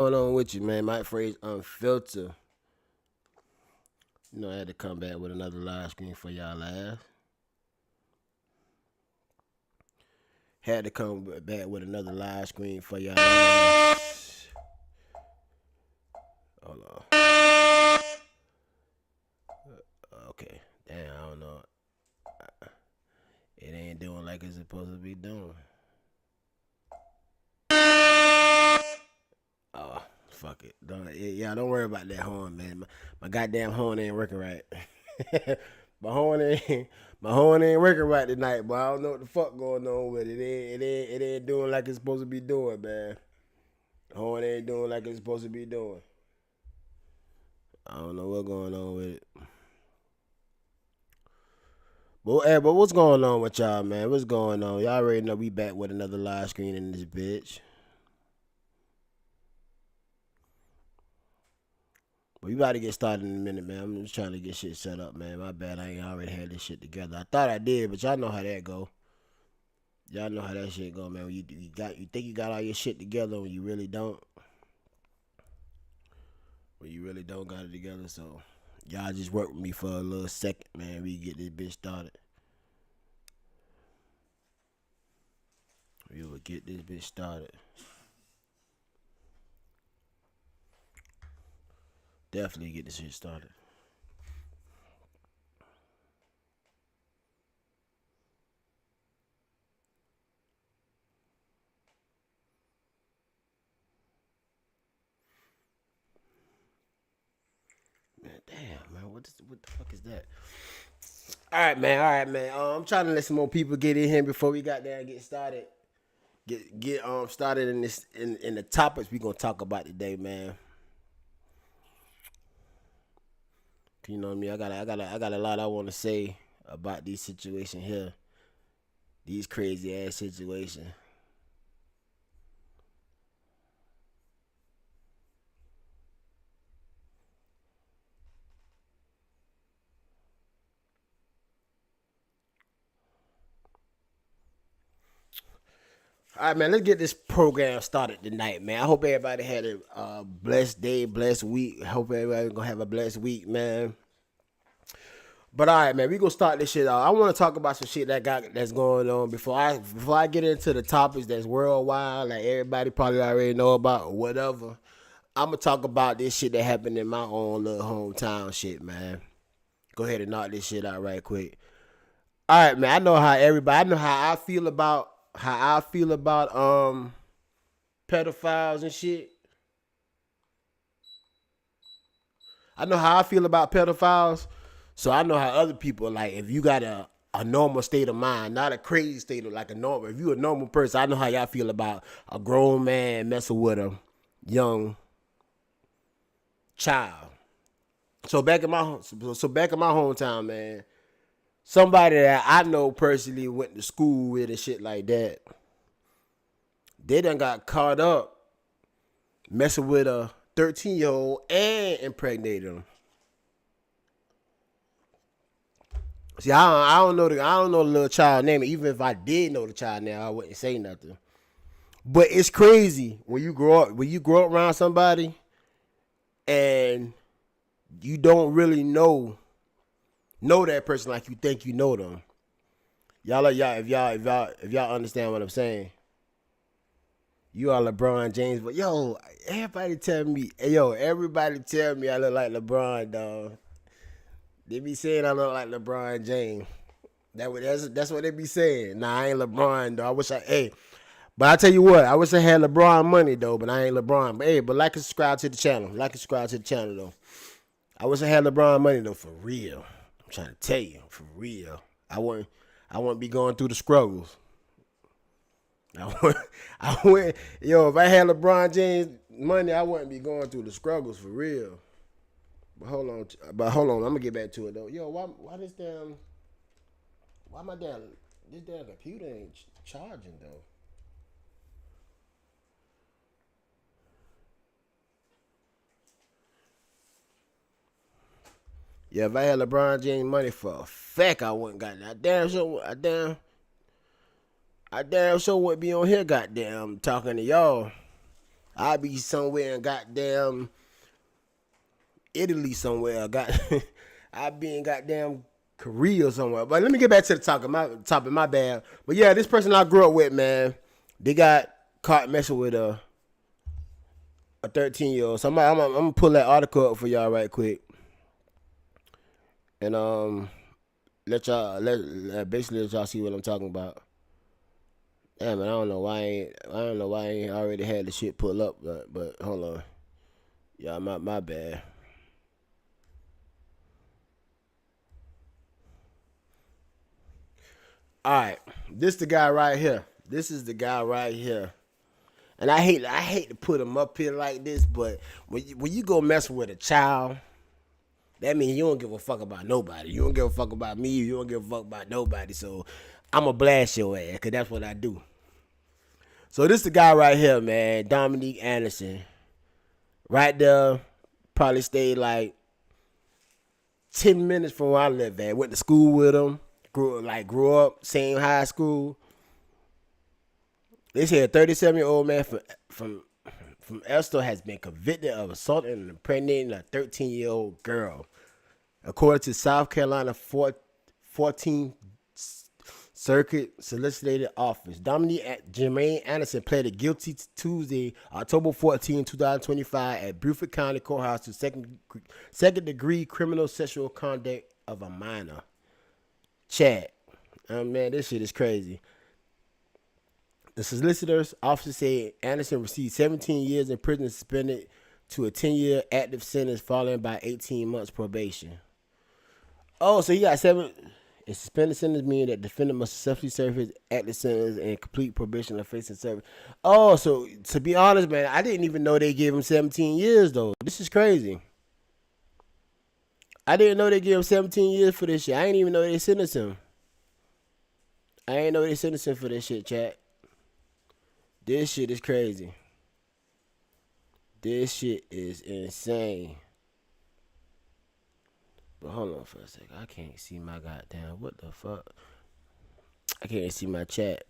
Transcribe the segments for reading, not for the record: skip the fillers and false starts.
Going on with you, man? My phrase unfiltered. I had to come back with another live screen for y'all laugh. Had to come back with another live screen for y'all laugh. Hold on. Okay. Damn, I don't know. It ain't doing like it's supposed to be doing. Oh, fuck it. Don't worry about that horn, man. My goddamn horn ain't working right. my horn ain't my horn ain't working right tonight, but I don't know what the fuck going on with it. It ain't doing like it's supposed to be doing, man. The horn ain't doing like it's supposed to be doing. I don't know what's going on with it. But what's going on with y'all, man? What's going on? Y'all already know we back with another live screen in this bitch. But we about to get started in a minute, man. I'm just trying to get shit set up, man. My bad, I ain't already had this shit together. I thought I did, but y'all know how that go. Y'all know how that shit go, man. When you think you got all your shit together when you really don't. When you really don't got it together, so y'all just work with me for a little second, man. We get this bitch started. We will get this bitch started. Definitely get this shit started. Man, damn, man, what the fuck is that? All right, man. I'm trying to let some more people get in here before we got there and get started. Get started in this in the topics we gonna talk about today, man. You know what I mean? I got a lot I want to say about these situation here, these crazy ass situations. All right, man. Let's get this program started tonight, man. I hope everybody had a blessed day, blessed week. I hope everybody gonna have a blessed week, man. But all right, man, we gonna start this shit out. I want to talk about some shit that's going on before I get into the topics that's worldwide, like everybody probably already know about or whatever. I'm gonna talk about this shit that happened in my own little hometown, shit, man. Go ahead and knock this shit out right quick. All right, man. I know how I feel about pedophiles and shit. I know how I feel about pedophiles. So I know how other people like if you got a normal state of mind, not a crazy state of like a normal. If you a normal person, I know how y'all feel about a grown man messing with a young child. Back in my hometown, man, somebody that I know personally went to school with and shit like that, they done got caught up messing with a 13-year-old and impregnated him. See, I don't know the little child name. Even if I did know the child name, I wouldn't say nothing. But it's crazy when you grow up around somebody and you don't really know that person like you think you know them. If y'all understand what I'm saying. You are LeBron James, but everybody tell me I look like LeBron, dog. They be saying I look like LeBron James. That's what they be saying. Nah, I ain't LeBron though. But I tell you what, I wish I had LeBron money though, but I ain't LeBron. But like and subscribe to the channel. Though. I wish I had LeBron money though, for real. I'm trying to tell you, for real. I wouldn't be going through the struggles. If I had LeBron James money, I wouldn't be going through the struggles for real. But hold on, I'm gonna get back to it though. Why this damn computer ain't charging though? Yeah, if I had LeBron James money for a fact, I wouldn't got that. I damn sure wouldn't be on here, goddamn, talking to y'all. I be somewhere in goddamn Italy somewhere. I be in goddamn Korea or somewhere. But let me get back to the topic. My bad. But yeah, this person I grew up with, man, they got caught messing with a 13-year-old. So I'm gonna pull that article up for y'all right quick, and basically let y'all see what I'm talking about. Damn, man, I don't know why I ain't already had the shit pull up, but hold on, y'all, my bad. All right, this the guy right here. This is the guy right here. And I hate to put him up here like this, but when you go mess with a child, that means you don't give a fuck about nobody. You don't give a fuck about me. You don't give a fuck about nobody. So I'ma blast your ass, cause that's what I do. So this the guy right here, man, Dominique Anderson. Right there, probably stayed like 10 minutes from where I live at. Went to school with him. Grew up, same high school. They say a 37-year-old man from Esther has been convicted of assaulting and impregnating a 13-year-old girl. According to South Carolina 14th Circuit Solicitor Office, Dominique Jermaine Anderson pleaded guilty Tuesday, October 14, 2025, at Beaufort County Courthouse to second-degree criminal sexual conduct of a minor. Chat. Man, this shit is crazy. The solicitor's office said Anderson received 17 years in prison, suspended to a 10-year active sentence, followed by 18 months probation. Oh, so he got 7. A suspended sentence meaning that defendant must successfully serve his active sentence and complete probation of facing service. Oh, so to be honest, man, I didn't even know they gave him 17 years though. This is crazy. I didn't know they gave him 17 years for this shit. I didn't even know they sentenced him. I ain't know they sentenced him for this shit, chat. This shit is crazy. This shit is insane. But hold on for a second. I can't see my goddamn. What the fuck? I can't see my chat.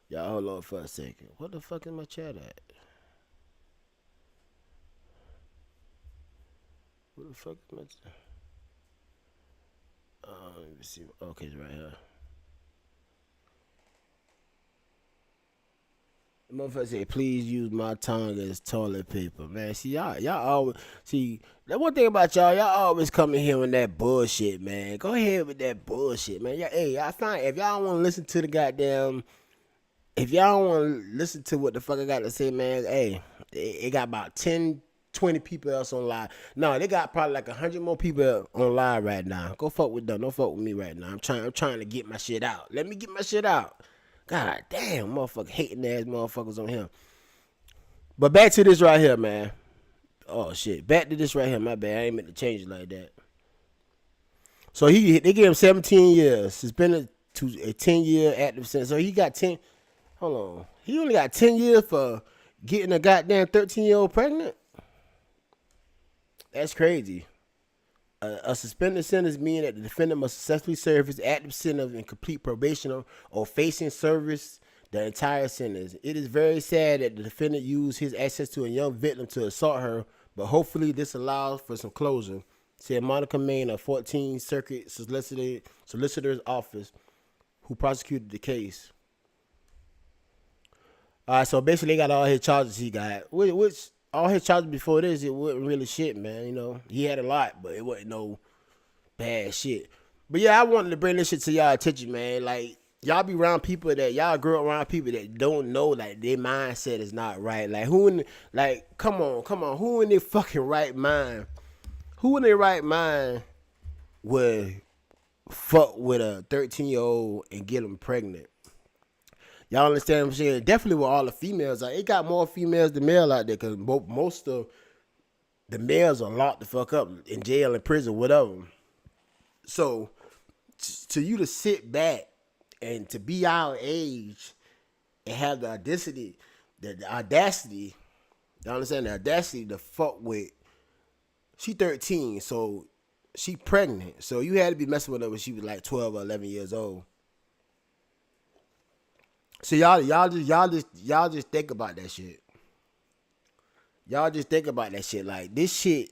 Y'all hold on for a second. What the fuck is my chat at? What the fuck is my chat? Let me see. Okay, it's right here. The motherfucker say, please use my tongue as toilet paper. Man, see, y'all always, see, that one thing about y'all always come in here with that bullshit, man. Go ahead with that bullshit, man. Hey, I find, if y'all want to listen to the goddamn, if y'all want to listen to what the fuck I got to say, man, hey, it got about 10, 20 people else on live. No, they got probably like 100 more people on live right now. Go fuck with them. Don't fuck with me right now. I'm trying to get my shit out. Let me get my shit out. God damn, motherfucker, hating ass motherfuckers on him. But back to this right here, man. Oh shit, back to this right here. My bad, I ain't meant to change it like that. So they gave him 17 years, suspended to a 10-year active sentence. So he got 10. Hold on, he only got 10 years for getting a goddamn 13-year-old pregnant. That's crazy. A suspended sentence meaning that the defendant must successfully serve his active sentence and complete probation or facing service the entire sentence. It is very sad that the defendant used his access to a young victim to assault her, but hopefully this allows for some closure, said Monica Main of 14th Circuit Solicitor's Office, who prosecuted the case. All right, so basically they got all his charges he got, which all his charges before this, it wasn't really shit, man. You know, he had a lot, but it wasn't no bad shit. But yeah, I wanted to bring this shit to y'all attention, man. Like, y'all be around people that, y'all grow up around people that don't know, like, their mindset is not right. Like, come on. Who in their fucking right mind? Who in their right mind would fuck with a 13-year-old and get them pregnant? Y'all understand what I'm saying? Definitely with all the females. Like, it got more females than male out there because most of the males are locked the fuck up in jail, in prison, whatever. So, to you to sit back and to be our age and have the audacity, you understand? The audacity to fuck with, she 13, so she pregnant. So, you had to be messing with her when she was like 12 or 11 years old. So y'all just think about that shit. Y'all just think about that shit. Like this shit,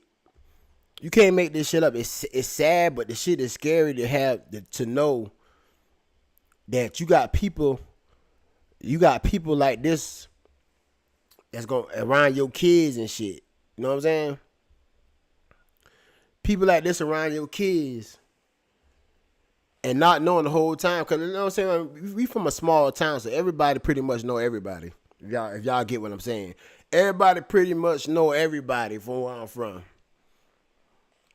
you can't make this shit up. It's sad, but the shit is scary to have to know that you got people like this that's going around your kids and shit. You know what I'm saying? People like this around your kids and not knowing the whole time. Cause you know what I'm saying? We from a small town, so everybody pretty much know everybody. If y'all get what I'm saying. Everybody pretty much know everybody from where I'm from.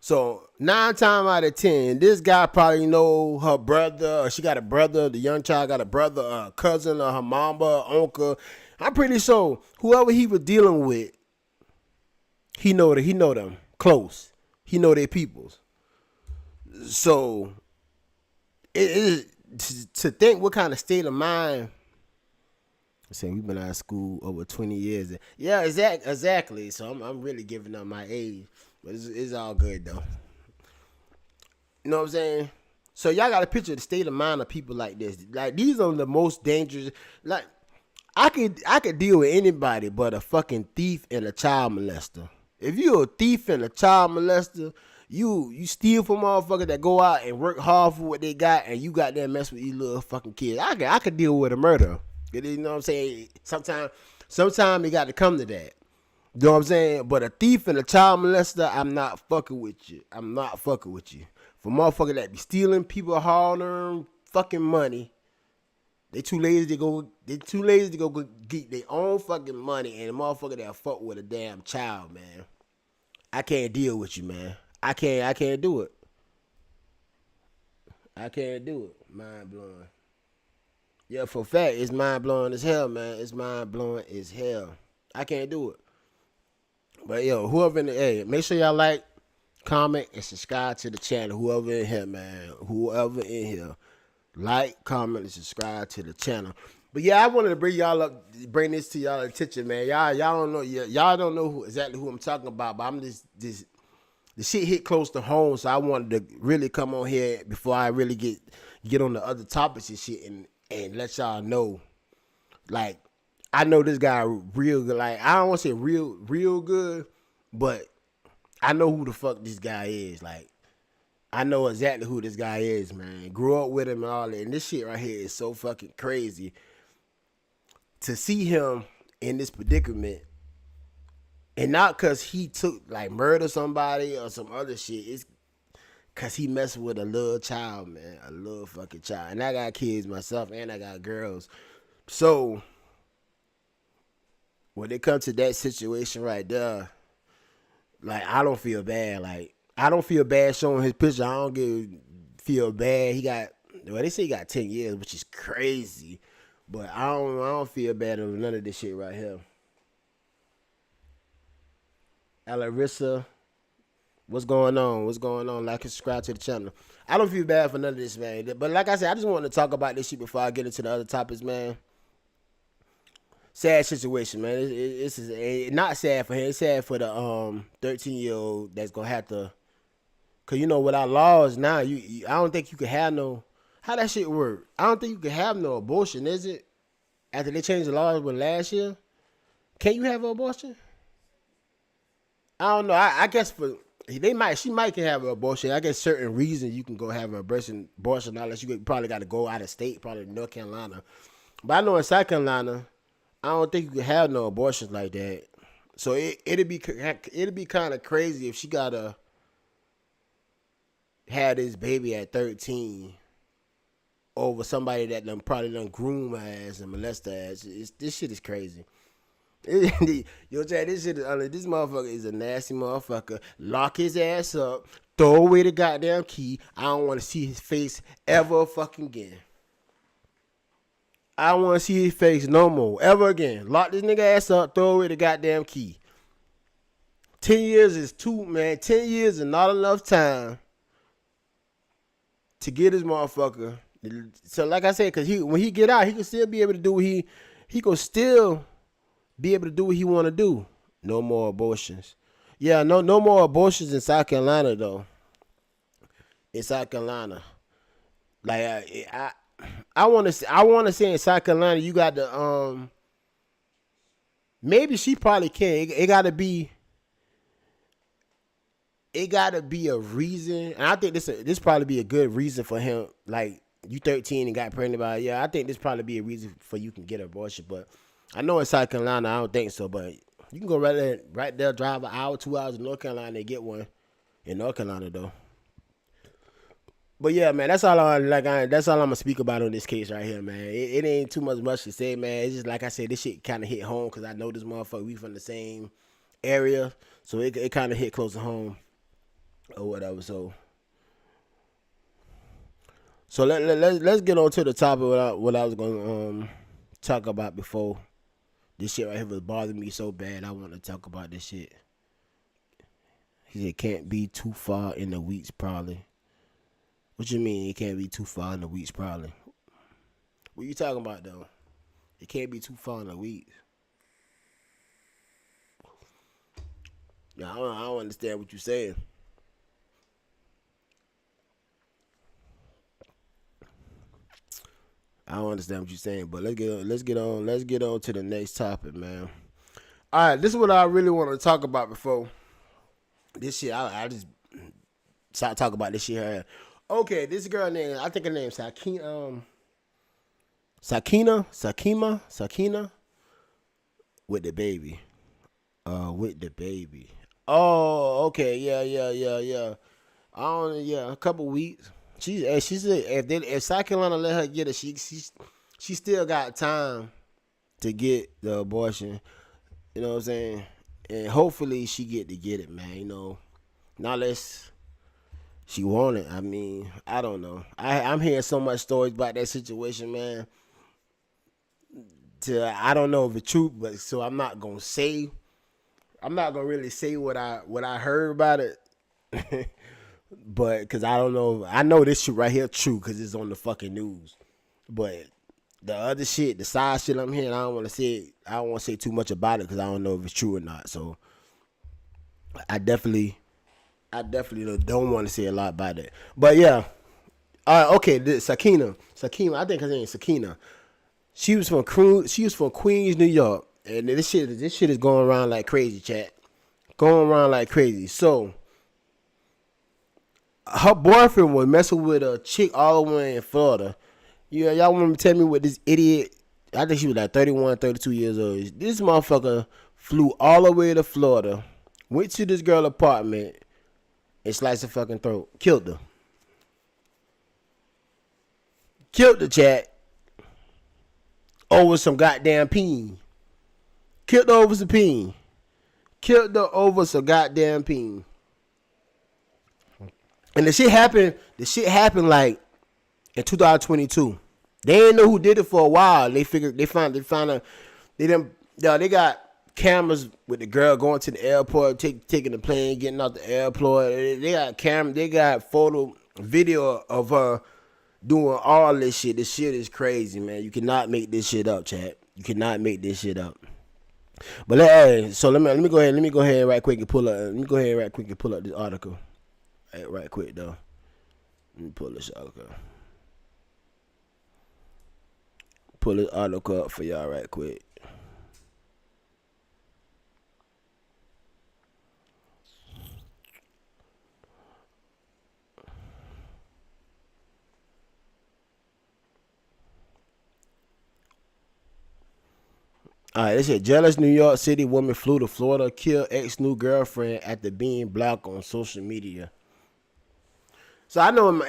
So 9 times out of 10, this guy probably know her brother, or she got a brother, the young child got a brother, a cousin, or her mama, or uncle. I'm pretty sure whoever he was dealing with, he know them close. He know their peoples. So it is to think what kind of state of mind. I'm saying we've been out of school over 20 years. Yeah, exactly. So I'm really giving up my age, but it's all good though. You know what I'm saying? So y'all got to picture the state of mind of people like this. Like these are the most dangerous. Like I could deal with anybody but a fucking thief and a child molester. If you a thief and a child molester, you steal from motherfuckers that go out and work hard for what they got, and you got there mess with these little fucking kids. I could deal with a murder. You know what I'm saying? Sometimes it got to come to that. You know what I'm saying? But a thief and a child molester, I'm not fucking with you. I'm not fucking with you. For motherfuckers that be stealing people hard-earned fucking money, they too lazy to go get their own fucking money, and a motherfucker that fuck with a damn child, man. I can't deal with you, man. I can't do it. I can't do it. Mind blowing. Yeah, for a fact, it's mind blowing as hell, man. It's mind blowing as hell. I can't do it. But yo, whoever in the hey, make sure y'all like, comment, and subscribe to the channel. Whoever in here, man. Whoever in here. Like, comment, and subscribe to the channel. But yeah, I wanted to bring this to y'all attention, man. Y'all don't know exactly who I'm talking about, but I'm just the shit hit close to home, so I wanted to really come on here before I really get on the other topics and shit and let y'all know. Like, I know this guy real good. Like, I don't want to say real good, but I know who the fuck this guy is. Like, I know exactly who this guy is, man. Grew up with him and all that. And this shit right here is so fucking crazy. To see him in this predicament, and not because he took, like, murder somebody or some other shit. It's because he messed with a little child, man. A little fucking child. And I got kids myself, and I got girls. So, when it comes to that situation right there, like, I don't feel bad. Like, I don't feel bad showing his picture. I don't feel bad. They say he got 10 years, which is crazy. But I don't feel bad over none of this shit right here. Alarissa, what's going on? Like and subscribe to the channel. I don't feel bad for none of this, man. But like I said, I just wanted to talk about this shit before I get into the other topics, man. Sad situation, man. It's not sad for him. It's sad for the 13-year-old that's gonna have to. Cause you know with our laws now, I don't think you can have no. How that shit work? I don't think you can have no abortion, is it? After they changed the laws with last year, can you have an abortion? I don't know. I guess she might can have an abortion. I guess certain reasons you can go have an abortion unless you probably got to go out of state, probably North Carolina. But I know in South Carolina, I don't think you can have no abortions like that. So it'd be kind of crazy if she gotta have this baby at 13 over somebody that probably done groom her ass and molest her ass. This shit is crazy. Yo, Chad, this motherfucker is a nasty motherfucker. Lock his ass up. Throw away the goddamn key. I don't want to see his face ever fucking again. I don't want to see his face no more. Ever again. Lock this nigga ass up. Throw away the goddamn key. 10 years is 10 years is not enough time to get this motherfucker. So like I said, because when he get out, he can still be able to do what he can still be able to do what he want to do. No more abortions. Yeah, no more abortions in South Carolina though. In South Carolina, like I want to say in South Carolina you got the maybe she probably can. It gotta be a reason, and I think this probably be a good reason for him. Like you 13 and got pregnant by, yeah, I think this probably be a reason for you can get an abortion. But I know in South Carolina, I don't think so. But you can go right there, drive an hour, 2 hours to North Carolina and get one in North Carolina though. But yeah, man, that's all I'm gonna speak about on this case right here, man. It ain't too much to say, man. It's just like I said, this shit kind of hit home because I know this motherfucker. We from the same area, so it kind of hit close to home or whatever. So let's get on to the topic what I was gonna talk about before. This shit right here was bothering me so bad. I want to talk about this shit. He said can't be too far in the weeks probably. What you mean it can't be too far in the weeks probably? What you talking about though? It can't be too far in the weeks. Yeah, I don't understand what you're saying. I don't understand what you're saying, but let's get on to the next topic, man. All right, this is what I really want to talk about before this shit. I just start talking about this shit here. Okay, this girl named, I think her name's Sakina with the baby. With the baby. Oh, okay, yeah. A couple weeks. She said if South Carolina let her get it, she still got time to get the abortion. You know what I'm saying? And hopefully she get it, man. You know, not less she want it. I mean, I don't know. I'm hearing so much stories about that situation, man. I don't know if it's true, but so I'm not gonna say. I'm not gonna really say what I heard about it. But because I don't know, I know this shit right here true because it's on the fucking news. But the other shit, the side shit I'm hearing, I don't want to say it. I don't want to say too much about it because I don't know if it's true or not. So I definitely don't want to say a lot about it. But yeah, okay, Sakina, I think her name is Sakina. She was from Queens, New York, and this shit is going around like crazy, chat. Going around like crazy. So her boyfriend was messing with a chick all the way in Florida. Yeah, y'all want to tell me what this idiot, I think she was like 31, 32 years old. This motherfucker flew all the way to Florida, went to this girl apartment, and sliced her fucking throat. Killed her. Killed the chat over some goddamn peen. Killed her over some peen. Killed her over some goddamn peen. And the shit happened like in 2022. They didn't know who did it for a while. They got cameras with the girl going to the airport, taking the plane, getting out the airport. They got video of her doing all this shit. This shit is crazy, man. You cannot make this shit up, chat. You cannot make this shit up. But so let me go ahead right quick and pull up. Let me go ahead right quick and pull up this article. Right quick though. Let me pull this article. Pull this article up for y'all right quick. All right, this is jealous New York City woman flew to Florida, killed ex new girlfriend after being blocked on social media. So I know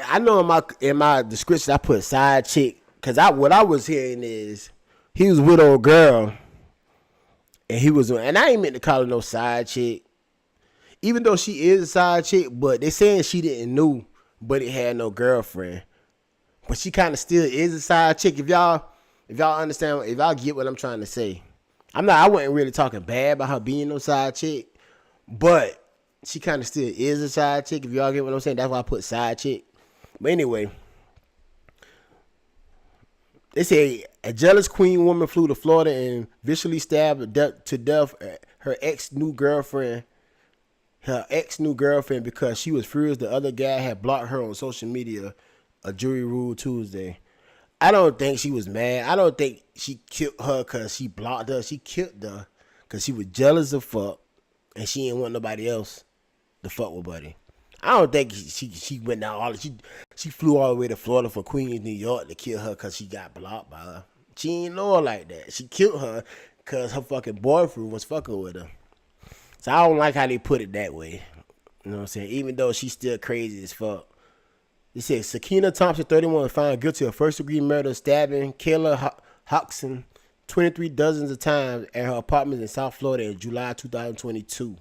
in my description I put side chick because what I was hearing is he was with old girl and and I ain't meant to call her no side chick, even though she is a side chick. But they saying she didn't know, but it had no girlfriend. But she kind of still is a side chick. If y'all understand, if y'all get what I'm trying to say, I wasn't really talking bad about her being no side chick, but she kind of still is a side chick. If y'all get what I'm saying, that's why I put side chick. But anyway, they say a jealous queen woman flew to Florida and viciously stabbed to death her ex new girlfriend because she was furious the other guy had blocked her on social media. A jury ruled Tuesday. I don't think she was mad. I don't think she killed her because she blocked her. She killed her because she was jealous of fuck and she didn't want nobody else to fuck with Buddy. I don't think she went down all she flew all the way to Florida from Queens, New York to kill her because she got blocked by her. She ain't know her like that. She killed her because her fucking boyfriend was fucking with her. So I don't like how they put it that way. You know what I'm saying? Even though she's still crazy as fuck. It says Sakina Thompson, 31, was found guilty of first-degree murder, stabbing Kayla Hodgson 23 dozens of times at her apartment in South Florida in July 2022.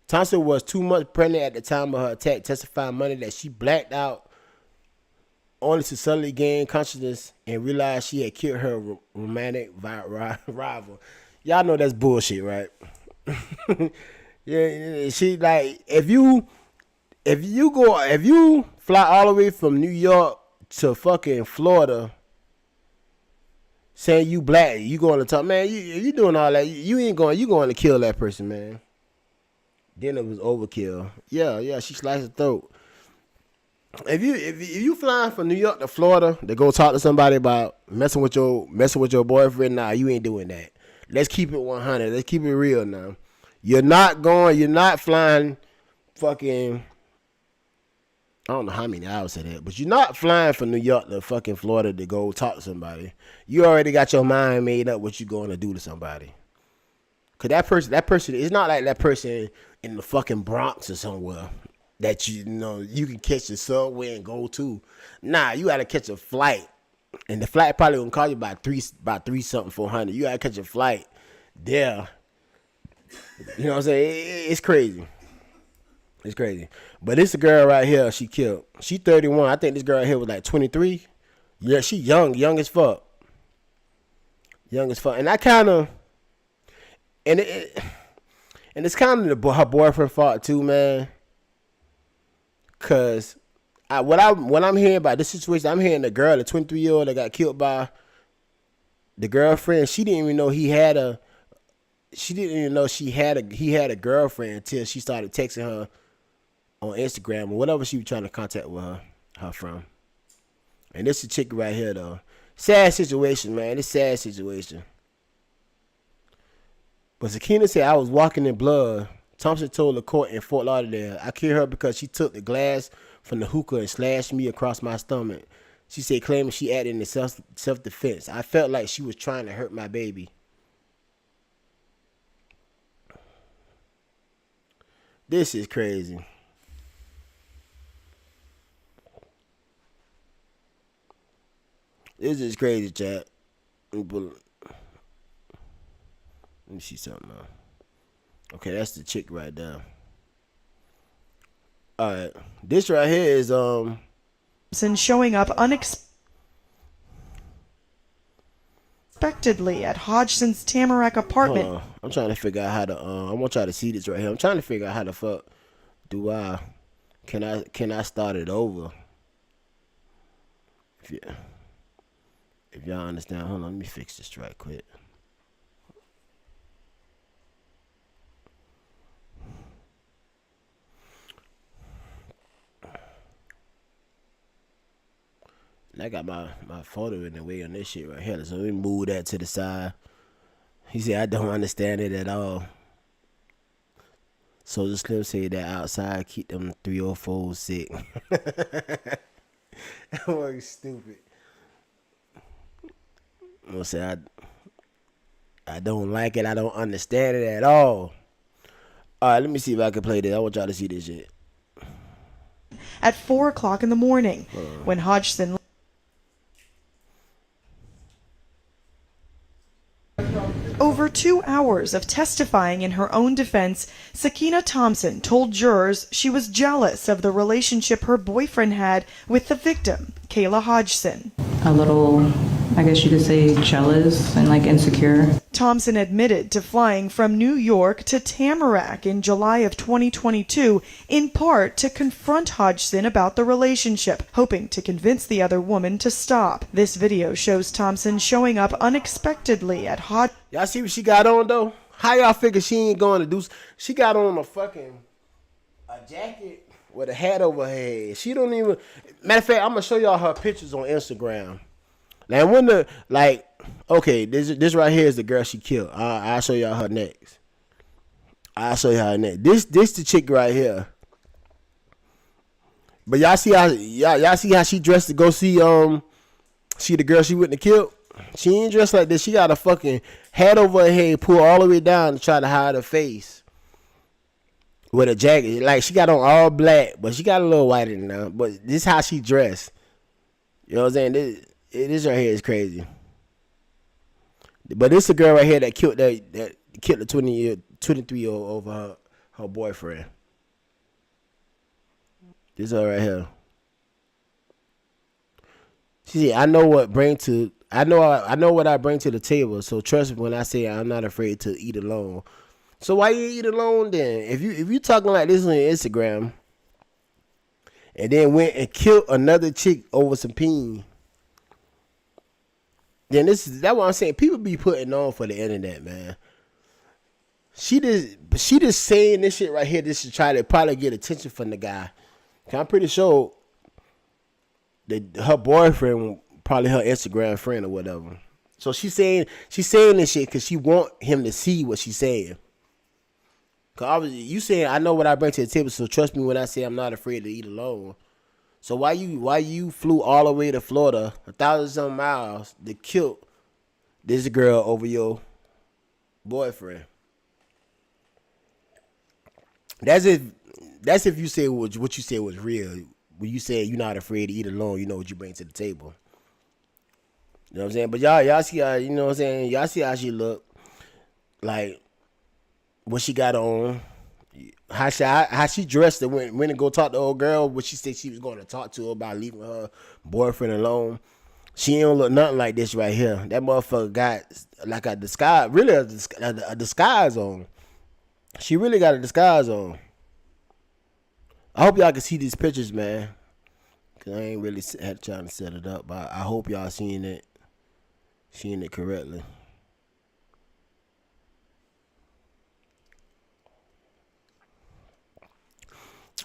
Thompson was 2 months pregnant at the time of her attack, testifying Monday that she blacked out only to suddenly gain consciousness and realize she had killed her romantic rival. Y'all know that's bullshit, right? Yeah, she like if you fly all the way from New York to fucking Florida, saying you black, you going to talk, man, you doing all that, you going to kill that person, man. Then it was overkill. Yeah, she sliced her throat. If you flying from New York to Florida to go talk to somebody about messing with your boyfriend, nah, you ain't doing that. Let's keep it 100. Let's keep it real now. You're not flying fucking, I don't know how many hours said that, but you're not flying from New York to fucking Florida to go talk to somebody. You already got your mind made up what you're going to do to somebody. Cause that person, it's not like that person in the fucking Bronx or somewhere that you know you can catch the subway and go to. Nah, you gotta catch a flight, and the flight probably gonna cost you about three something 400. You gotta catch a flight there. You know what I'm saying? It's crazy. It's crazy. But this girl right here, she killed. She 31. I think this girl right here was like 23. Yeah, she young as fuck. Young as fuck. And I kind of, and it's kind of her boyfriend fault too, man. Cause what I'm hearing about this situation, I'm hearing the girl, the 23-year-old that got killed by the girlfriend. She didn't even know he had a girlfriend until she started texting her on Instagram or whatever she was trying to contact with her from. And this is a chick right here though. Sad situation, man. It's a sad situation. But Sakina said, I was walking in blood. Thompson told the court in Fort Lauderdale, I killed her because she took the glass from the hookah and slashed me across my stomach. She said, claiming she acted in self-defense. I felt like she was trying to hurt my baby. This is crazy. This is crazy, chat. Let me see something now. Okay, that's the chick right there. Alright. This right here is showing up unexpectedly at Hodgson's Tamarack apartment. Hold on. I'm trying to figure out how to I'm gonna try to see this right here. I'm trying to figure out how the fuck can I start it over? If y'all understand, hold on, let me fix this right quick. And I got my photo in the way on this shit right here. So let me move that to the side. He said, I don't understand it at all. So the Slim said that outside keep them 304s sick. That was stupid. I'm gonna say I don't like it. I don't understand it at all. Alright, let me see if I can play this. I want y'all to see this shit. At 4 o'clock in the morning, when Hodgson over 2 hours of testifying in her own defense, Sakina Thompson told jurors she was jealous of the relationship her boyfriend had with the victim, Kayla Hodgson. A little, I guess you could say, jealous and like insecure. Thompson admitted to flying from New York to Tamarack in July of 2022, in part to confront Hodgson about the relationship, hoping to convince the other woman to stop. This video shows Thompson showing up unexpectedly at Hodgson. Y'all see what she got on though? How y'all figure she ain't going to do? She got on a jacket with a hat over her head. She don't even. Matter of fact, I'm gonna show y'all her pictures on Instagram. Now when okay, this right here is the girl she killed. I'll show y'all her next. I'll show you her next. This the chick right here. But y'all see how she dressed to go see the girl she wouldn't have killed? She ain't dressed like this. She got a fucking hat over her head, pulled all the way down to try to hide her face. With a jacket. Like, she got on all black, but she got a little white in there. But this is how she dressed. You know what I'm saying? This right here is crazy. But this is a girl right here that killed the 23-year-old over her boyfriend. This her right here. She said, I know what I bring to the table. So trust me when I say I'm not afraid to eat alone. So why you eat alone then? If you talking like this on your Instagram, and then went and killed another chick over some peen, then that's what I'm saying. People be putting on for the internet, man. She just saying this shit right here. This to try to probably get attention from the guy. I'm pretty sure that her boyfriend probably her Instagram friend or whatever. So she's saying this shit because she want him to see what she's saying. Cause obviously you saying I know what I bring to the table, so trust me when I say I'm not afraid to eat alone. So why you flew all the way to Florida, 1,000-some miles, to kill this girl over your boyfriend? That's if you say what you said was real. When you say you're not afraid to eat alone, you know what you bring to the table. You know what I'm saying? But y'all see how, you know what I'm saying? Y'all see how she look, like what she got on, how she dressed and went and go talk to the old girl. What she said she was going to talk to her about leaving her boyfriend alone. She don't look nothing like this right here. That motherfucker got like a disguise, really a disguise on. She really got a disguise on. I hope y'all can see these pictures, man. Cause I ain't really had trying to set it up, but I hope y'all seeing it correctly.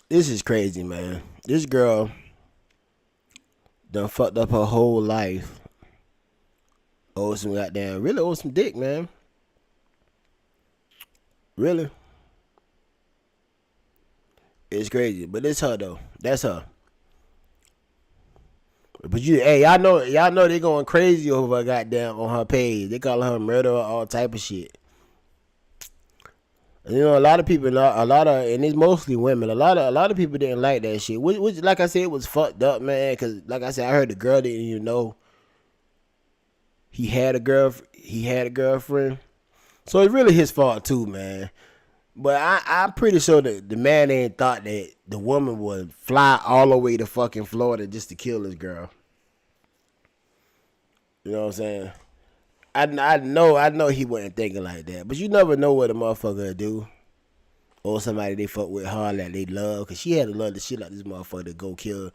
This is crazy, man. This girl done fucked up her whole life. Owed some dick, man. Really. It's crazy, but it's her though. That's her. But y'all know they going crazy over her goddamn on her page. They call her a murderer, all type of shit. And, you know, a lot of people, and it's mostly women. A lot of people didn't like that shit. Which, like I said, was fucked up, man. Cause, like I said, I heard the girl didn't even know he had a girlfriend. So it's really his fault too, man. But I'm pretty sure that the man ain't thought that the woman would fly all the way to fucking Florida just to kill this girl. You know what I'm saying? I know he wasn't thinking like that. But you never know what a motherfucker will do. Or somebody they fuck with hard that they love. Because she had to love the shit like this motherfucker to go kill.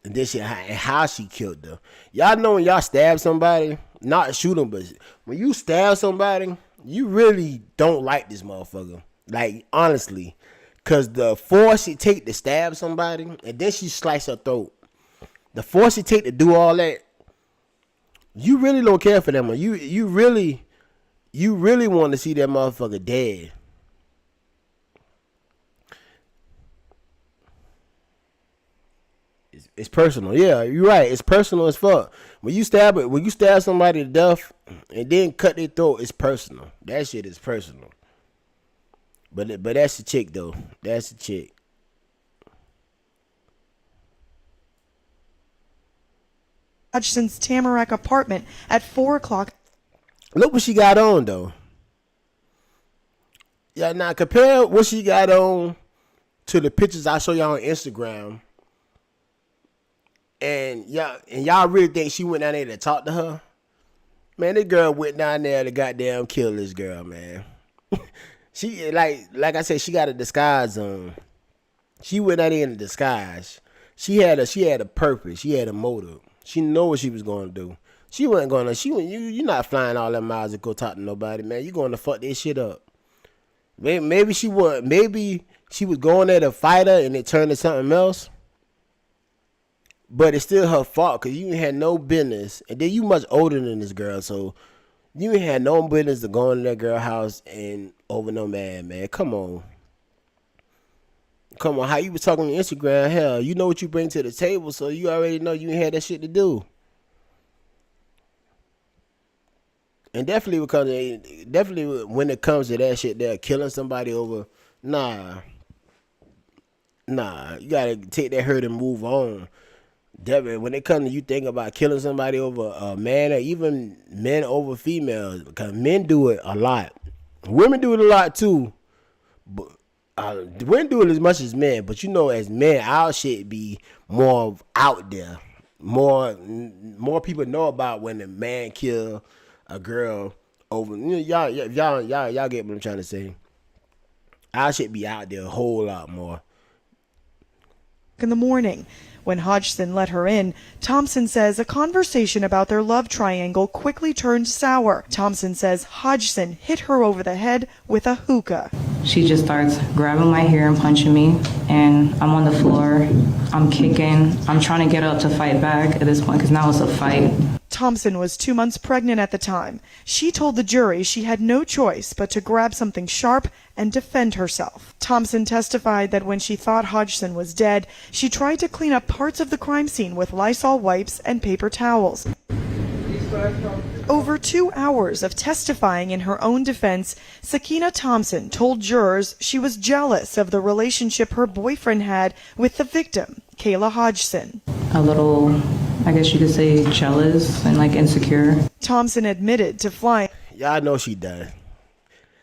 And this shit, and how she killed them. Y'all know when y'all stab somebody, not shoot them, but when you stab somebody, you really don't like this motherfucker. Like, honestly. Because the force it take to stab somebody, and then she slice her throat. The force it take to do all that, you really don't care for them. You really want to see that motherfucker dead. It's personal. Yeah, you're right. It's personal as fuck. When you stab somebody to death and then cut their throat, it's personal. That shit is personal. But that's the chick though. That's the chick. Hodgson's Tamarack apartment at 4 o'clock. Look what she got on though. Yeah, now compare what she got on to the pictures I show y'all on Instagram. And y'all really think she went down there to talk to her? Man, this girl went down there to goddamn kill this girl, man. She like I said, she got a disguise on. She went out there in a disguise. She had a purpose. She had a motive. She know what she was going to do. She wasn't going to. You're not flying all them miles to go talk to nobody, man. You going to fuck this shit up. Maybe she would. Maybe she was going there to fight her and it turned to something else. But it's still her fault because you ain't had no business. And then you much older than this girl, so you ain't had no business to go in that girl house and over no man. Come on. Come on, how you was talking on Instagram, hell, you know what you bring to the table, so you already know you ain't had that shit to do. And definitely when it comes to that shit there, killing somebody over, nah, you gotta take that hurt and move on. Definitely, when it comes to you think about killing somebody over a man or even men over females, because men do it a lot. Women do it a lot too, but women do it as much as men. But you know, as men, our shit be more out there. More people know about when a man kill a girl over. You know, y'all get what I'm trying to say. Our shit be out there a whole lot more. In the morning. When Hodgson let her in, Thompson says a conversation about their love triangle quickly turned sour. Thompson says Hodgson hit her over the head with a hookah. She just starts grabbing my hair and punching me, and I'm on the floor. I'm kicking. I'm trying to get up to fight back at this point because now it's a fight. Thompson was 2 months pregnant at the time. She told the jury she had no choice but to grab something sharp and defend herself. Thompson testified that when she thought Hodgson was dead, she tried to clean up parts of the crime scene with Lysol wipes and paper towels. Over 2 hours of testifying in her own defense, Sakina Thompson told jurors she was jealous of the relationship her boyfriend had with the victim, Kayla Hodgson. A little, I guess you could say, jealous and like insecure. Thompson admitted to flying. Y'all know she done.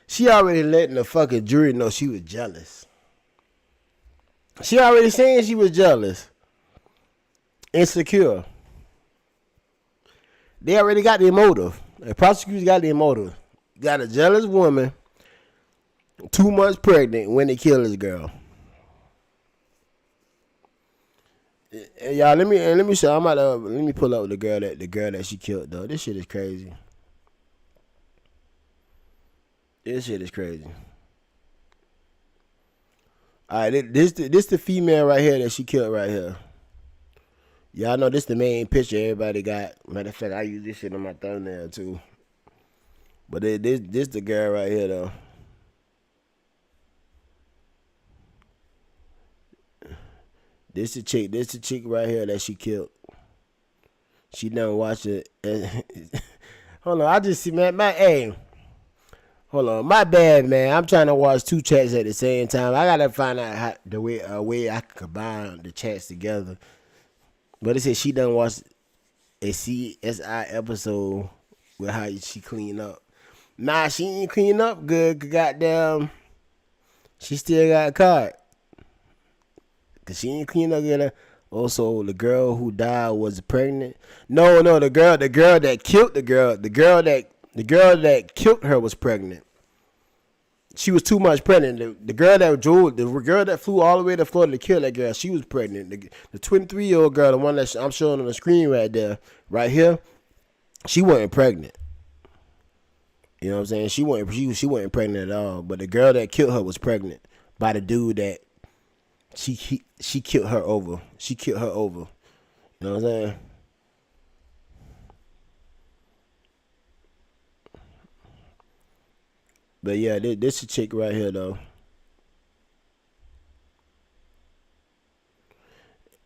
She already letting the fucking jury know she was jealous. She already saying she was jealous. Insecure. They already got the motive. The prosecutors got the motive. Got a jealous woman, 2 months pregnant when they kill this girl. And y'all, let me show. Let me pull up the girl that she killed though. This shit is crazy. This shit is crazy. All right, this the female right here that she killed right here. Y'all know this the main picture everybody got. Matter of fact, I use this shit on my thumbnail too. But this the girl right here though. This the chick right here that she killed. She done watched it. Hold on, I just see hey. Hold on, my bad, man. I'm trying to watch 2 chats at the same time. I gotta find out the way I can combine the chats together. But it says she done watched a CSI episode with how she clean up. Nah, she ain't clean up good. Goddamn, she still got caught. Cause she ain't clean up good. Also, the girl who died was pregnant. No, the girl that killed the girl that killed her was pregnant. She was 2 months pregnant. The girl that flew all the way to Florida to kill that girl, she was pregnant. The 23-year-old girl, the one that I'm showing on the screen right there, right here, she wasn't pregnant. You know what I'm saying? She wasn't pregnant at all. But the girl that killed her was pregnant by the dude that she killed her over. She killed her over. You know what I'm saying? But yeah, this a chick right here though.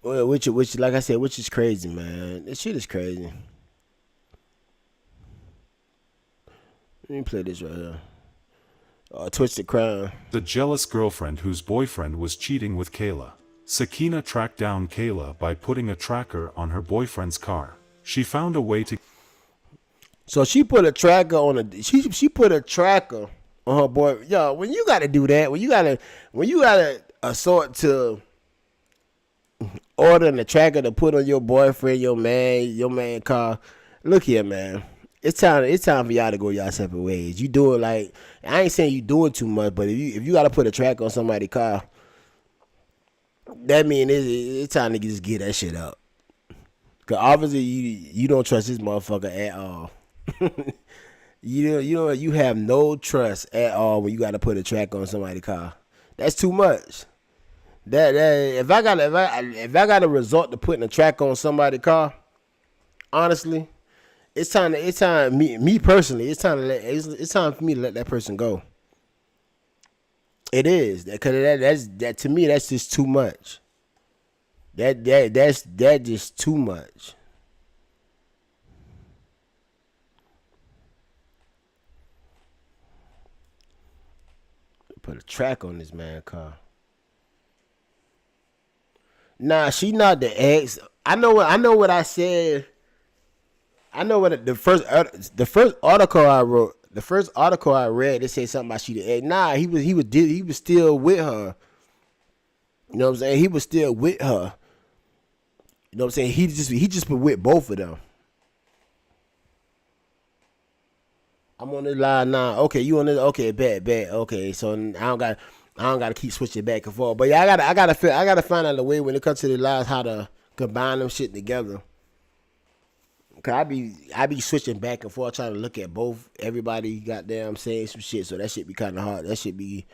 Well, which like I said, which is crazy, man. This shit is crazy. Let me play this right here. Twisted Crown. The jealous girlfriend whose boyfriend was cheating with Kayla. Sakina tracked down Kayla by putting a tracker on her boyfriend's car. She found a way to. So she put a tracker on she put a tracker on her boy. Yo, when you gotta do that, when you gotta assort to ordering a tracker to put on your boyfriend, your man car. Look here, man. It's time for y'all to go y'all separate ways. You doing like, I ain't saying you doing too much, but if you gotta put a tracker on somebody's car, that mean it's time to just get that shit up. Cause obviously you don't trust this motherfucker at all. You have no trust at all when you gotta put a tracker on somebody's car. That's too much. That if I got to resort to putting a track on somebody's car, honestly, it's time me personally. It's time for me to let that person go. It is because that to me that's just too much. That's just too much. Put a track on this man's car. Nah, she not the ex. I know what I said. I know what the first article I wrote. The first article I read, it said something about she the ex. Nah, he was still with her. You know what I'm saying? He was still with her. You know what I'm saying? He just been with both of them. I'm on the line now. Okay, you on this? Okay, bet. Okay, so I don't got to keep switching back and forth. But yeah, I gotta find out a way when it comes to the lies how to combine them shit together. Cause I be switching back and forth trying to look at both everybody goddamn saying some shit, so that shit be kind of hard. That shit be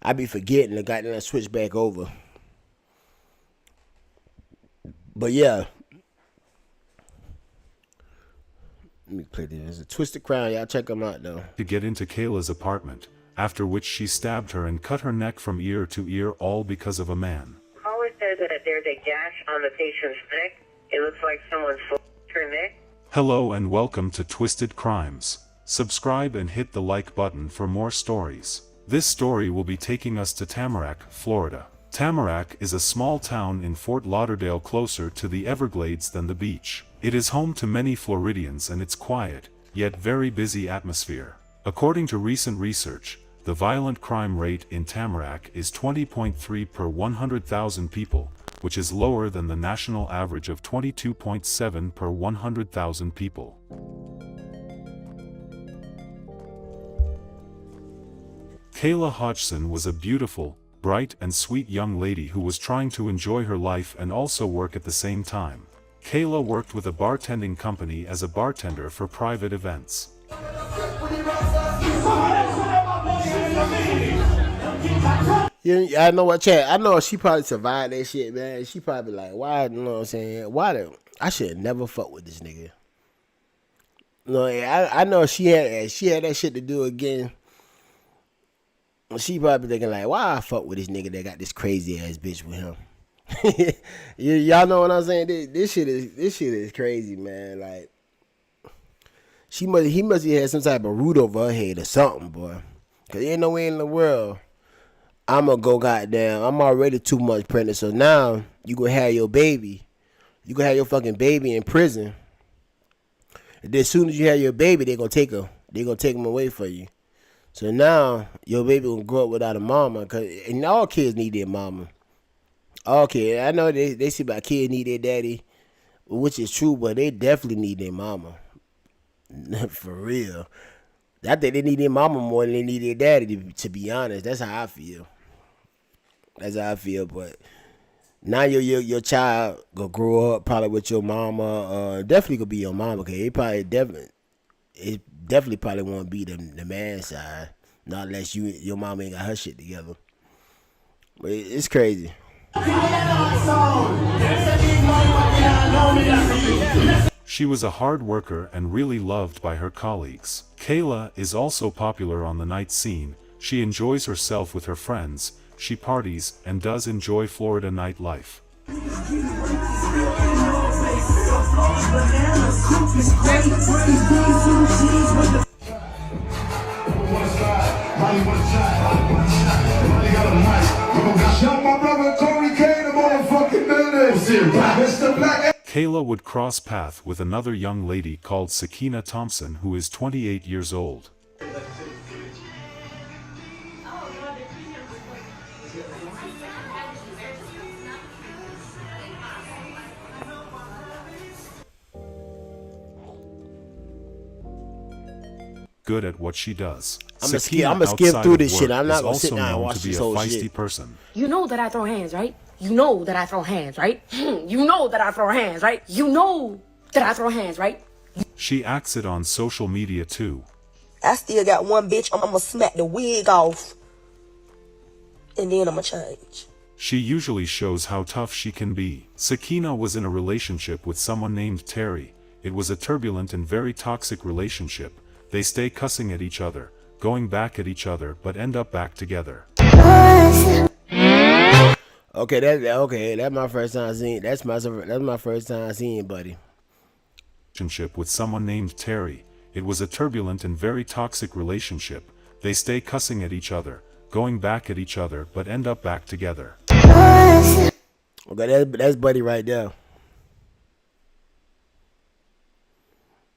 I be forgetting to goddamn switch back over. But yeah. Let me play this. It's a Twisted Crown. Y'all check them out though. To get into Kayla's apartment, after which she stabbed her and cut her neck from ear to ear, all because of a man. Caller says that there's a gash on the patient's neck. It looks like someone slashed her neck. Hello and welcome to Twisted Crimes. Subscribe and hit the like button for more stories. This story will be taking us to Tamarack, Florida. Tamarack is a small town in Fort Lauderdale, closer to the Everglades than the beach. It is home to many Floridians and its quiet, yet very busy atmosphere. According to recent research, the violent crime rate in Tamarack is 20.3 per 100,000 people, which is lower than the national average of 22.7 per 100,000 people. Kayla Hodgson was a beautiful, bright and sweet young lady who was trying to enjoy her life and also work at the same time. Kayla worked with a bartending company as a bartender for private events. Yeah, I know what chat. I know she probably survived that shit, man. She probably like, why? You know what I'm saying? I should never fuck with this nigga. No, I know she had that shit to do again. She probably thinking like, why I fuck with this nigga that got this crazy ass bitch with him? Y'all know what I'm saying? This shit is crazy, man. Like, he must have had some type of root over her head or something, boy. Cause there ain't no way in the world I'ma go goddamn. I'm already too much pregnant, so now you gonna have your baby. You gonna have your fucking baby in prison. And then as soon as you have your baby, they gonna take her. They gonna take him away from you. So now your baby gonna grow up without a mama, and all kids need their mama. All kids, I know they see about kids need their daddy, which is true, but they definitely need their mama. For real, I think they need their mama more than they need their daddy. To be honest, that's how I feel. But now your child gonna grow up probably with your mama. Definitely gonna be your mama, cause it definitely probably won't be the man's side, not unless your mama ain't got her shit together. But it's crazy. She was a hard worker and really loved by her colleagues. Kayla is also popular on the night scene. She enjoys herself with her friends, she parties, and does enjoy Florida nightlife. Kayla would cross paths with another young lady called Sakina Thompson, who is 28 years old. Good at what she does. I'm gonna skip through this shit. I'm not gonna sit down and watch this whole shit. Person. You know that I throw hands, right? You know that I throw hands, right? You know that I throw hands, right? You know that I throw hands, right? She acts it on social media too. I still got one bitch, I'ma smack the wig off. and then I'ma change. She usually shows how tough she can be. Sakina was in a relationship with someone named Terry. It was a turbulent and very toxic relationship. They stay cussing at each other, going back at each other, but end up back together. Okay, that's my first time seeing. That's my first time seeing, buddy. Relationship with someone named Terry. It was a turbulent and very toxic relationship. They stay cussing at each other, going back at each other, but end up back together. Okay, that's buddy right there.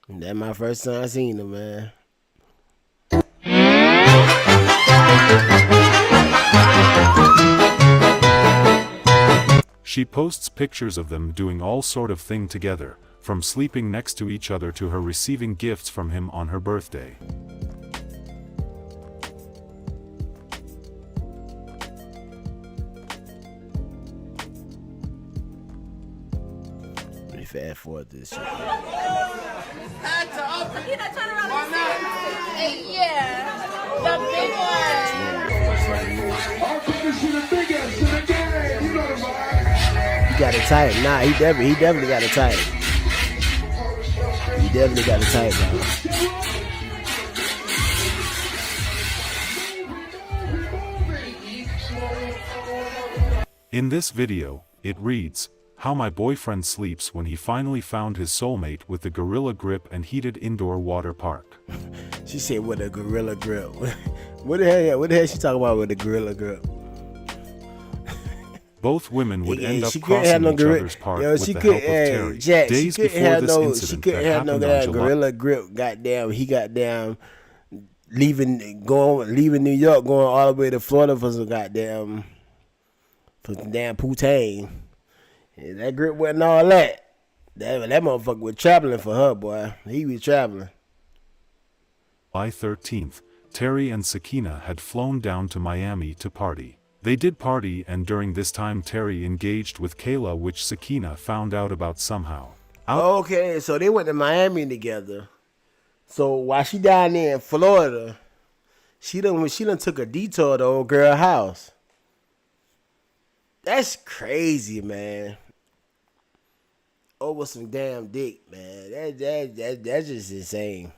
That's my first time seeing him, man. She posts pictures of them doing all sort of thing together, from sleeping next to each other to her receiving gifts from him on her birthday. Let me fast forward this shit. He got it tight. Nah, he definitely got it tight. He definitely got it tight, bro. In this video, it reads, "How my boyfriend sleeps when he finally found his soulmate with the Gorilla Grip and heated indoor water park." She said with a Gorilla Grip. What the hell she talking about with the Gorilla Grip? Both women would end up she couldn't have crossing no each gorilla. other's path Yo, with she the could, help of Terry. Jack, Days she couldn't before have this no, she incident couldn't that have no happened on goddamn July. Gorilla Grip. Goddamn, he goddamn leaving New York, going all the way to Florida for some damn poutine. And that grip wasn't all that. That motherfucker was traveling for her, boy. He was traveling. July 13th, Terry and Sakina had flown down to Miami to party. They did party, and during this time Terry engaged with Kayla, which Sakina found out about somehow. Okay, so they went to Miami together. So while she down there in Florida, she done took a detour to old girl house. That's crazy, man. Over some damn dick, man. That's just insane.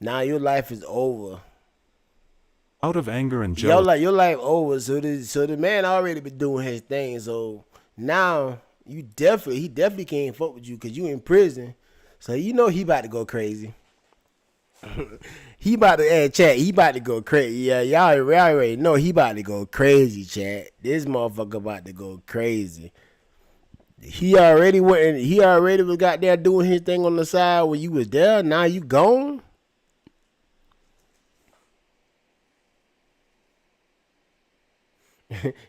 Now your life is over. Out of anger and jealousy, Your life over. So the man already been doing his thing. So now he definitely can't fuck with you because you in prison. So you know he about to go crazy. He about to chat. He about to go crazy. Yeah, y'all already know he about to go crazy, chat. This motherfucker about to go crazy. He already went. He already was got there doing his thing on the side when you was there. Now you gone.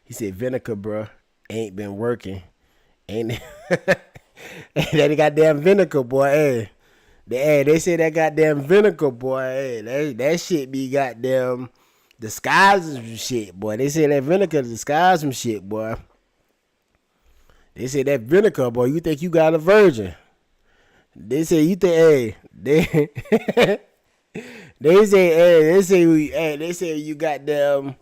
He said, "Vinegar, bro, ain't been working. Ain't that goddamn vinegar, boy? Hey, they say that goddamn vinegar, boy. Hey, that shit be goddamn disguising some shit, boy. They say that vinegar disguise some shit, boy. They say that vinegar, boy. You think you got a virgin? They say you think, hey, they say you goddamn."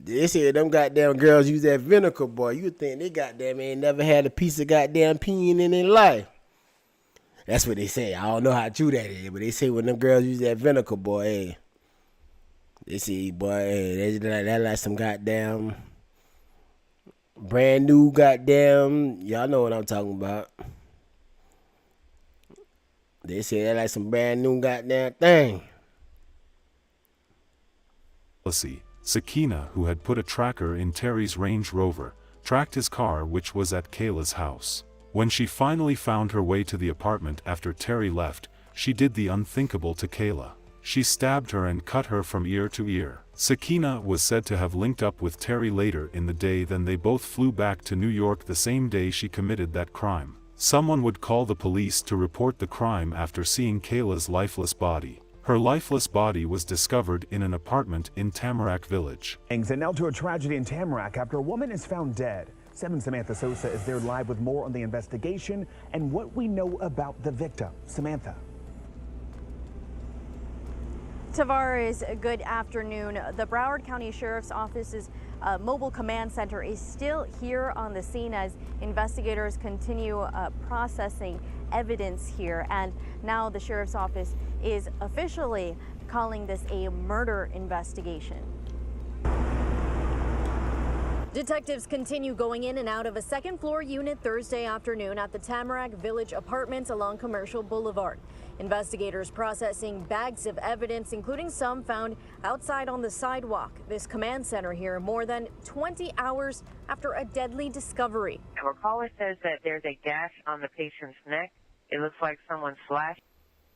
They say them goddamn girls use that vinegar, boy. You think they goddamn ain't never had a piece of goddamn peen in their life. That's what they say. I don't know how true that is, but they say when them girls use that vinegar, boy, hey, they say, boy, hey, that like some goddamn brand new goddamn, y'all know what I'm talking about. They say that like some brand new goddamn thing. Sakina, who had put a tracker in Terry's Range Rover, tracked his car, which was at Kayla's house. When she finally found her way to the apartment after Terry left, she did the unthinkable to Kayla. She stabbed her and cut her from ear to ear. Sakina was said to have linked up with Terry later in the day. Then they both flew back to New York the same day she committed that crime. Someone would call the police to report the crime after seeing Kayla's lifeless body. Her lifeless body was discovered in an apartment in Tamarack Village. And now to a tragedy in Tamarack after a woman is found dead. 7's Samantha Sosa is there live with more on the investigation and what we know about the victim. Samantha. Tavares, good afternoon. The Broward County Sheriff's Office's mobile command center is still here on the scene as investigators continue processing evidence here. And now the Sheriff's Office is officially calling this a murder investigation. Detectives continue going in and out of a second-floor unit Thursday afternoon at the Tamarack Village Apartments along Commercial Boulevard. Investigators processing bags of evidence, including some found outside on the sidewalk. This command center here more than 20 hours after a deadly discovery. Our caller says that there's a gash on the patient's neck. It looks like someone slashed.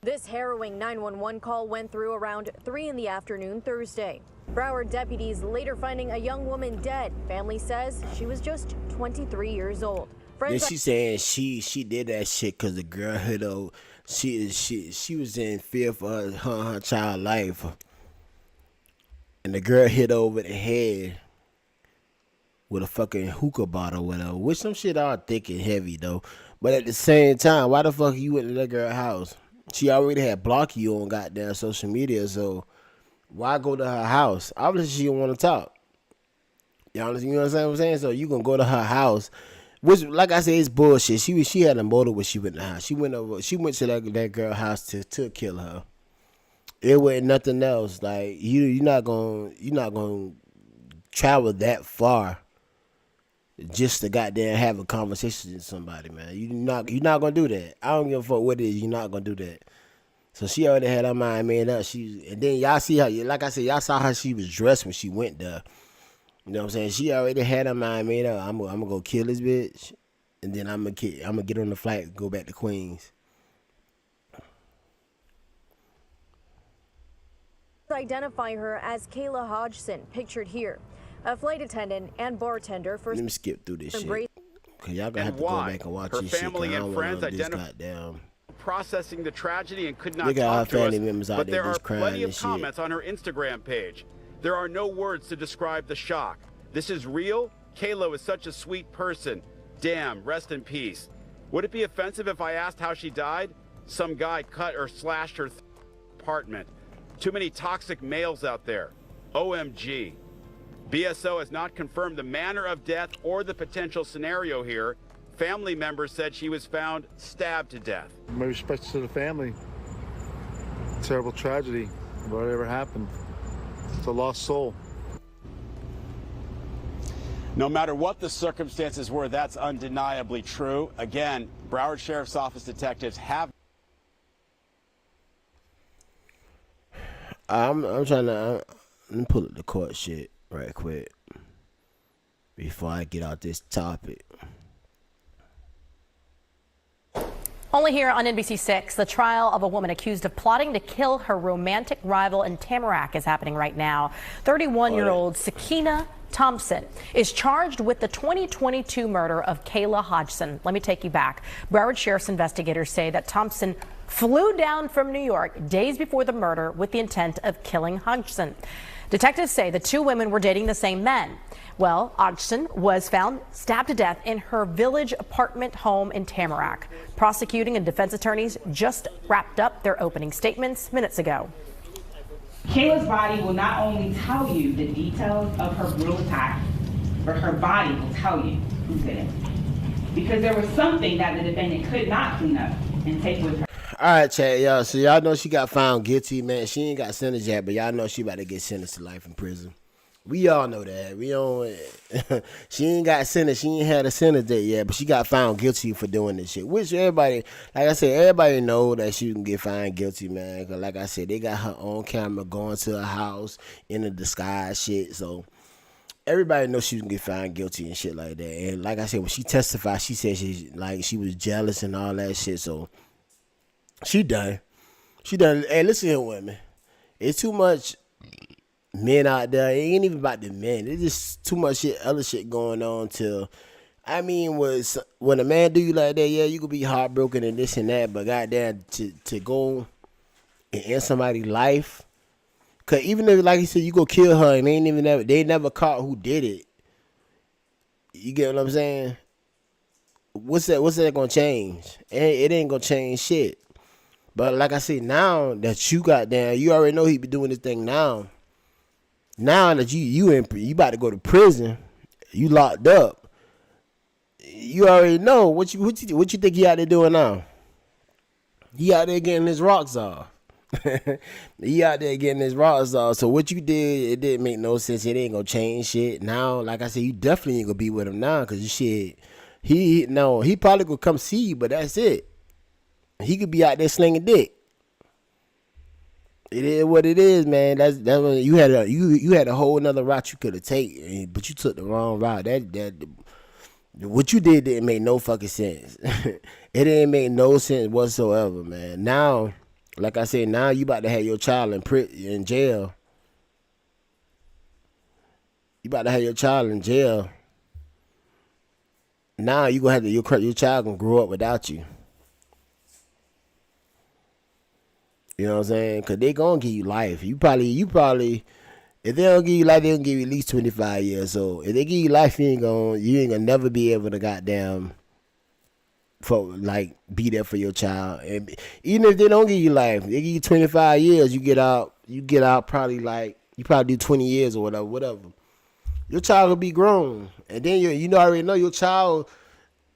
This harrowing 911 call went through around 3 in the afternoon Thursday. Broward deputies later finding a young woman dead. Family says she was just 23 years old. Then she saying she did that shit because the girl hit her. She was in fear for her child life, and the girl hit her over the head with a fucking hookah bottle or whatever. Which some shit all thick and heavy though. But at the same time, why the fuck you went to that girl's house? She already had blocked you on goddamn social media, so why go to her house? Obviously, she don't want to talk. You know what I'm saying? So you gonna go to her house, which, like I said, it's bullshit. She had a motive when she went to the house. She went to that girl's house to kill her. It wasn't nothing else. Like you're not gonna travel that far just to goddamn have a conversation with somebody, man. You're not gonna do that. I don't give a fuck what it is. You're not gonna do that. So she already had her mind made up. And then y'all see her, like I said, y'all saw how she was dressed when she went there. You know what I'm saying? She already had her mind made up. I'm gonna go kill this bitch, and then I'm gonna get on the flight and go back to Queens. Identify her as Kayla Hodgson, pictured here. A flight attendant and bartender for. Let me skip through this shit. Cause y'all gonna have to go back and watch this shit. Her family and friends identified processing the tragedy and could not Look talk to us, members out but there there are plenty of shit. comments on her Instagram page. There are no words to describe the shock. This is real. Kayla is such a sweet person. Damn, rest in peace. Would it be offensive if I asked how she died? Some guy cut or slashed her apartment. Too many toxic males out there. OMG. BSO has not confirmed the manner of death or the potential scenario here. Family members said she was found stabbed to death. My respects to the family. Terrible tragedy. Whatever happened. It's a lost soul. No matter what the circumstances were, that's undeniably true. Again, Broward Sheriff's Office detectives have. I'm trying to let me pull up the court shit right quick before I get out this topic. Only here on NBC6, the trial of a woman accused of plotting to kill her romantic rival in Tamarack is happening right now. 31-year-old Sakina Thompson is charged with the 2022 murder of Kayla Hodgson. Let me take you back. Broward Sheriff's investigators say that Thompson flew down from New York days before the murder with the intent of killing Hodgson. Detectives say the two women were dating the same men. Well, Hodgson was found stabbed to death in her village apartment home in Tamarack. Prosecuting and defense attorneys just wrapped up their opening statements minutes ago. Kayla's body will not only tell you the details of her brutal attack, but her body will tell you who did it. Because there was something that the defendant could not clean up and take with her. All right, chat, y'all. So y'all know she got found guilty, man. She ain't got sentenced yet, but y'all know she about to get sentenced to life in prison. We all know that. We don't. She ain't got sentenced. She ain't had a sentence date yet, but she got found guilty for doing this shit. Which everybody, like I said, everybody know that she can get found guilty, man. Cause like I said, they got her on camera going to her house in a disguise shit. So everybody knows she can get found guilty and shit like that. And like I said, when she testified, she said she was jealous and all that shit. So she done. Hey, listen here, women. It's too much men out there. It ain't even about the men. It's just too much other shit going on till, I mean, when a man do you like that, yeah, you could be heartbroken and this and that, but goddamn, to go and end somebody's life, cause even if, like you said, you go kill her and they never caught who did it. You get what I'm saying? What's that gonna change? It ain't gonna change shit. But like I said, now that you got down, you already know he be doing this thing now. Now that you about to go to prison, you locked up. You already know what you think he out there doing now. He out there getting his rocks off. He out there getting his rocks off. So what you did, it didn't make no sense. It ain't gonna change shit. Now, like I said, you definitely ain't gonna be with him now, cause shit. He probably gonna come see you, but that's it. He could be out there slinging dick. It is what it is, man. That's when you had a whole another route you could have taken, but you took the wrong route. That what you did didn't make no fucking sense. It didn't make no sense whatsoever, man. Now, like I said, now you about to have your child in jail. You about to have your child in jail. Now you gonna have your child gonna grow up without you. You know what I'm saying? Cause they gonna give you life. You probably, if they don't give you life, they gonna give you at least 25 years old. If they give you life, you ain't gonna never be able to goddamn be there for your child. And even if they don't give you life, they give you 25 years, you get out probably you probably do 20 years or whatever. Your child will be grown. And then you already know your child.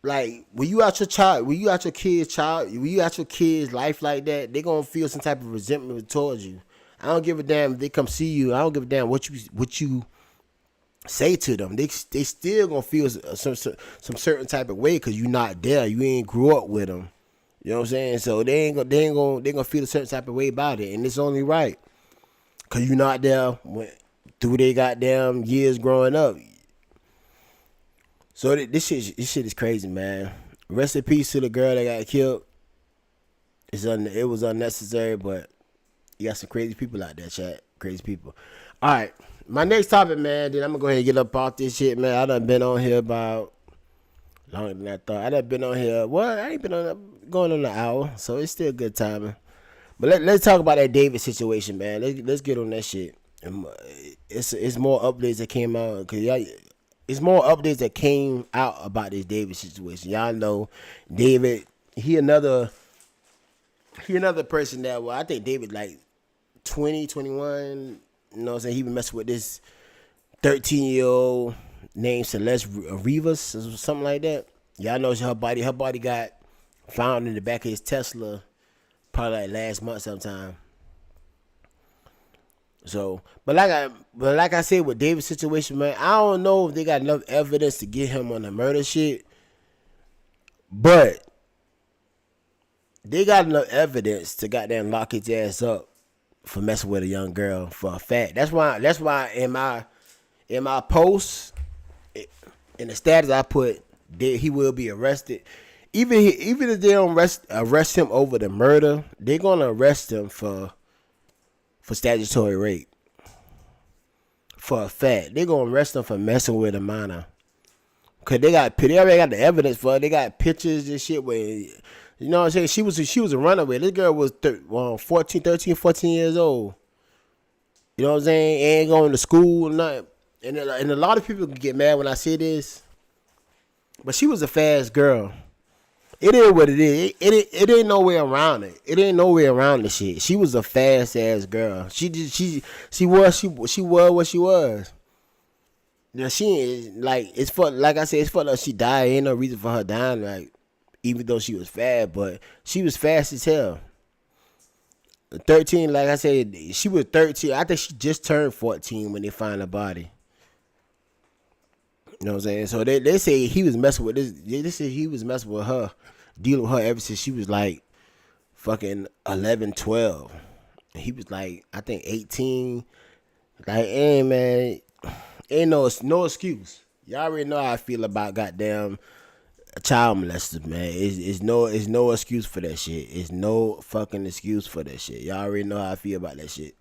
Like when you out your kid's life like that, they gonna feel some type of resentment towards you. I don't give a damn if they come see you. I don't give a damn what you say to them. They still gonna feel some certain type of way because you not there. You ain't grew up with them. You know what I'm saying? So they gonna feel a certain type of way about it, and it's only right because you not there through their goddamn years growing up. So this shit is crazy, man. Rest in peace to the girl that got killed. It was unnecessary, but you got some crazy people out there, chat. Crazy people. All right, my next topic, man. Then I'm gonna go ahead and get up off this shit, man. I done been on here about longer than I thought. I done been on here. Well, I ain't been going on an hour, so it's still good timing. But let's talk about that David situation, man. Let's get on that shit. It's more updates that came out because it's more updates that came out about this David situation. Y'all know David, he another person that, well, I think David like 20, 21, you know what I'm saying? He been messing with this 13-year-old named Celeste Rivas or something like that. Y'all know her body got found in the back of his Tesla probably like last month sometime. So, but like I said with David's situation, man, I don't know if they got enough evidence to get him on the murder shit, but they got enough evidence to goddamn lock his ass up for messing with a young girl for a fact. That's why in my post in the status I put that he will be arrested. Even if they don't arrest him over the murder, they're gonna arrest him for statutory rape. For a fact. They're going to arrest him for messing with a minor. Because they already got the evidence for it. They got pictures and shit where, you know what I'm saying? She was a runaway. This girl was 13, 14 years old. You know what I'm saying? Ain't going to school or nothing. And a lot of people get mad when I say this. But she was a fast girl. It is what it is. It ain't no way around it. It ain't no way around the shit. She was a fast ass girl. She was what she was. Now she is like I said, it's for she died. Ain't no reason for her dying. Like even though she was fast, but she was fast as hell. 13, like I said, she was 13. I think she just turned 14 when they find her body. You know what I'm saying? So they say he was messing with this. They say he was messing with her, dealing with her ever since she was like fucking 11, 12. And he was like, I think 18. Like, hey man, ain't no excuse. Y'all already know how I feel about goddamn child molesters, man. It's no excuse for that shit. It's no fucking excuse for that shit. Y'all already know how I feel about that shit.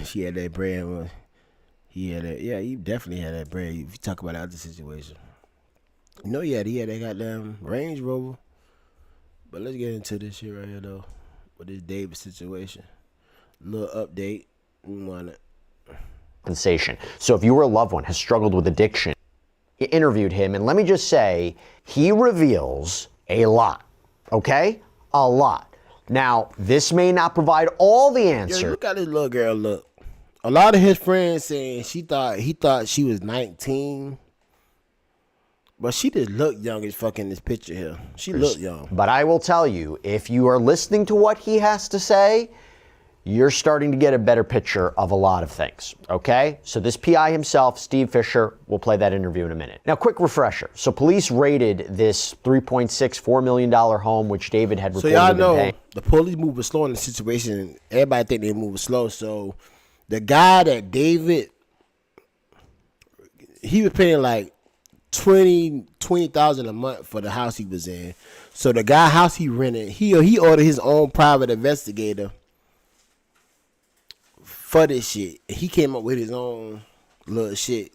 She had that bread. He had that. Yeah, he definitely had that bread. If you talk about the other situation, he had that goddamn Range Rover. But let's get into this shit right here though, with this David situation. Little update. We want it. compensation. So if your loved one has struggled with addiction, you interviewed him, and let me just say, he reveals a lot, okay? A lot. Now, this may not provide all the answers. Look how this little girl look. A lot of his friends saying he thought she was 19. But she just look young as fuck in this picture here. She look young. But I will tell you, if you are listening to what he has to say, you're starting to get a better picture of a lot of things, okay? So this PI himself, Steve Fisher, we'll play that interview in a minute. Now, quick refresher. So police raided this $3.64 million home, which David had reportedly So y'all know paying. the police moving slow in the situation. Everybody think they moving slow. So the guy that David, he was paying like $20,000 a month for the house he was in. So the guy house he rented, he ordered his own private investigator for this shit. He came up with his own little shit.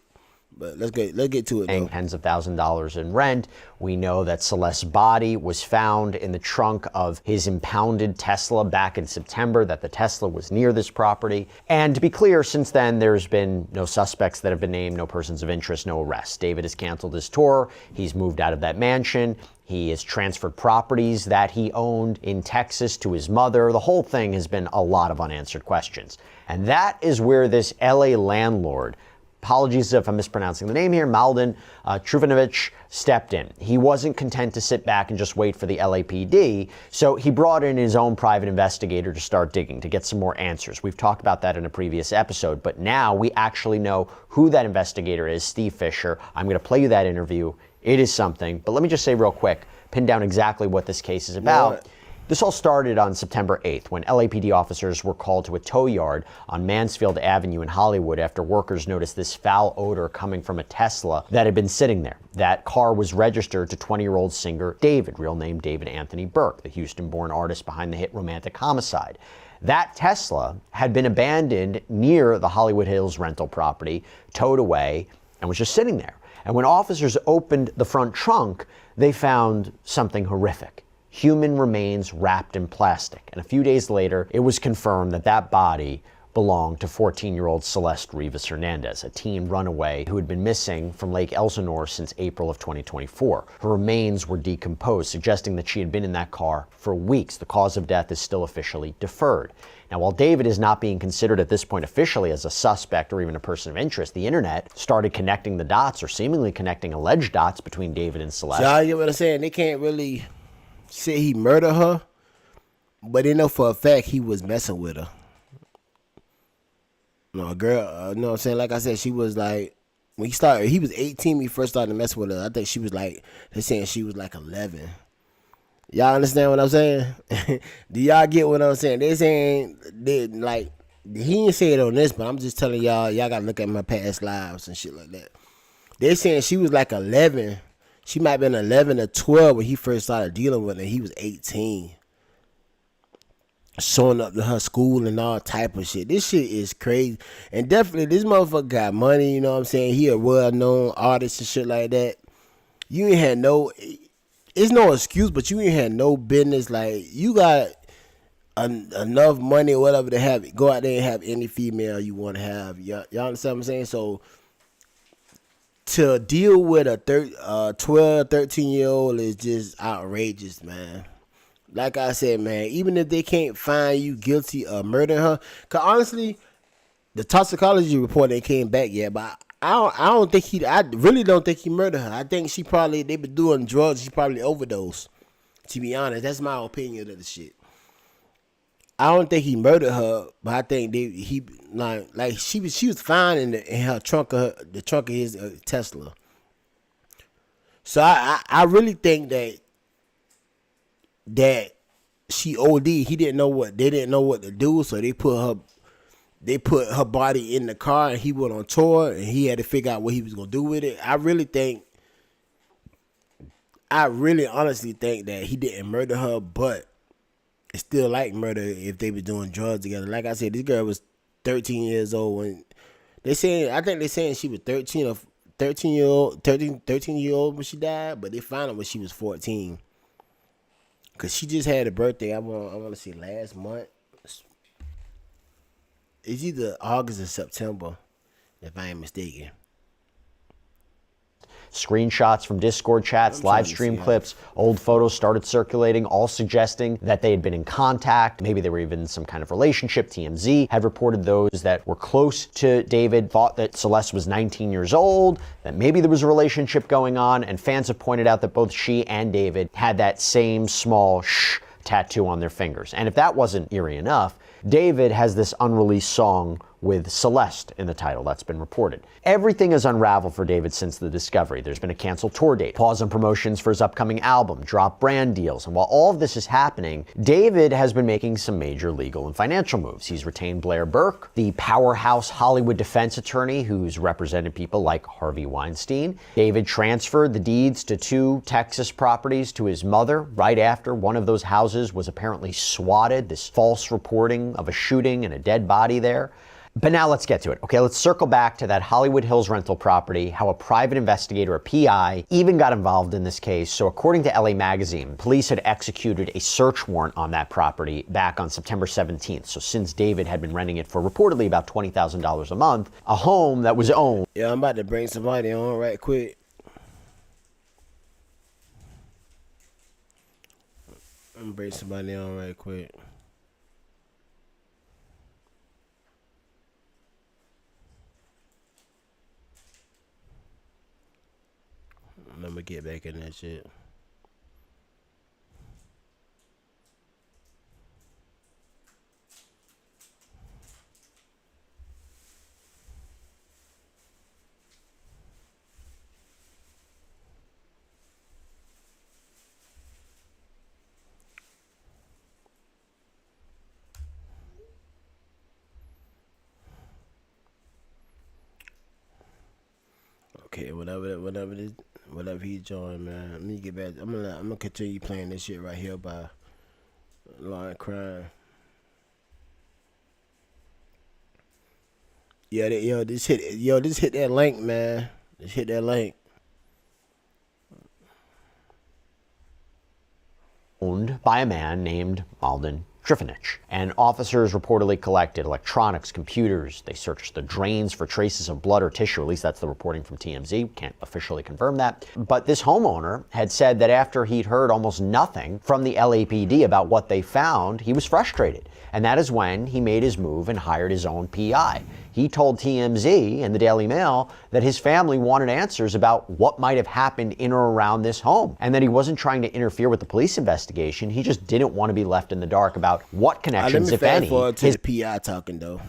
But let's get to it though. Tens of thousands of dollars in rent. We know that Celeste's body was found in the trunk of his impounded Tesla back in September, that the Tesla was near this property. And to be clear, since then, there's been no suspects that have been named, no persons of interest, no arrests. David has canceled his tour. He's moved out of that mansion. He has transferred properties that he owned in Texas to his mother. The whole thing has been a lot of unanswered questions. And that is where this LA landlord, apologies if I'm mispronouncing the name here, Malden Truvanovich, stepped in. He wasn't content to sit back and just wait for the LAPD, so he brought in his own private investigator to start digging, to get some more answers. We've talked about that in a previous episode, but now we actually know who that investigator is, Steve Fisher. I'm going to play you that interview. It is something, but let me just say real quick, pin down exactly what this case is about. Right. This all started on September 8th when LAPD officers were called to a tow yard on Mansfield Avenue in Hollywood after workers noticed this foul odor coming from a Tesla that had been sitting there. That car was registered to 20-year-old singer David, real name David Anthony Burke, the Houston-born artist behind the hit Romantic Homicide. That Tesla had been abandoned near the Hollywood Hills rental property, towed away, and was just sitting there. And when officers opened the front trunk, they found something horrific. Human remains wrapped in plastic. And a few days later, it was confirmed that that body belonged to 14-year-old Celeste Rivas Hernandez, a teen runaway who had been missing from Lake Elsinore since April of 2024. Her remains were decomposed, suggesting that she had been in that car for weeks. The cause of death is still officially deferred. Now, while David is not being considered at this point officially as a suspect or even a person of interest, the internet started connecting the dots, or seemingly connecting alleged dots, between David and Celeste. So I get what I'm saying. They can't really say he murdered her, but they know for a fact he was messing with her. No, a girl, you know what I'm saying? Like I said, she was like, when he was 18 when he first started messing with her. I think she was like, they're saying she was like 11. Y'all understand what I'm saying? Do y'all get what I'm saying? They saying, he didn't say it on this, but I'm just telling y'all gotta look at my past lives and shit like that. They saying she was like 11. She might have been 11 or 12 when he first started dealing with her. He was 18. Showing up to her school and all type of shit. This shit is crazy. And definitely, this motherfucker got money, you know what I'm saying? He a well-known artist and shit like that. You ain't had it's no excuse, but you ain't had no business. Like, you got enough money or whatever to go out there and have any female you want to have. Y'all understand what I'm saying? So, to deal with a 12, 13-year-old is just outrageous, man. Like I said, man, even if they can't find you guilty of murdering her, because honestly, the toxicology report ain't came back yet, but I really don't think he murdered her. I think they been doing drugs, she probably overdosed. To be honest, that's my opinion of the shit. I don't think he murdered her, but I think she was fine in her trunk the trunk of his Tesla. So I really think that she OD. They didn't know what to do, so they put her body in the car, and he went on tour, and he had to figure out what he was gonna do with it. I really honestly think that he didn't murder her, but it's still like murder if they were doing drugs together. Like I said, this girl was 13 years old when I think they're saying she was 13 year old when she died, but they found her when she was 14. Cause she just had a birthday. I want to say last month. It's either August or September. if I ain't mistaken. Screenshots from Discord chats, live stream clips, old photos started circulating, all suggesting that they had been in contact. Maybe they were even in some kind of relationship. TMZ had reported those that were close to David thought that Celeste was 19 years old, that maybe there was a relationship going on, and fans have pointed out that both she and David had that same small shh tattoo on their fingers. And if that wasn't eerie enough, David has this unreleased song with Celeste in the title that's been reported. Everything has unraveled for David since the discovery. There's been a canceled tour date, pause on promotions for his upcoming album, drop brand deals, and while all of this is happening, David has been making some major legal and financial moves. He's retained Blair Burke, the powerhouse Hollywood defense attorney who's represented people like Harvey Weinstein. David transferred the deeds to 2 Texas properties to his mother right after one of those houses was apparently swatted, this false reporting of a shooting and a dead body there. But now let's get to it. Okay, let's circle back to that Hollywood Hills rental property, how a private investigator, a PI, even got involved in this case. So according to LA Magazine, police had executed a search warrant on that property back on September 17th. So since David had been renting it for reportedly about $20,000 a month, a home that was owned. Yeah, I'm about to bring somebody on right quick. I'm gonna bring somebody on right quick. I'm gonna get back in that shit. Okay, whatever he joined, man. Let me get back. I'm gonna continue playing this shit right here by Line Crime. Yeah, this hit that link, man. Just hit that link. Owned by a man named Malden Trifonich. And officers reportedly collected electronics, computers. They searched the drains for traces of blood or tissue. At least that's the reporting from TMZ. Can't officially confirm that. But this homeowner had said that after he'd heard almost nothing from the LAPD about what they found, he was frustrated. And that is when he made his move and hired his own PI. He told TMZ and the Daily Mail that his family wanted answers about what might have happened in or around this home, and that he wasn't trying to interfere with the police investigation. He just didn't want to be left in the dark about what connections, if any. Forward to the PI talking though.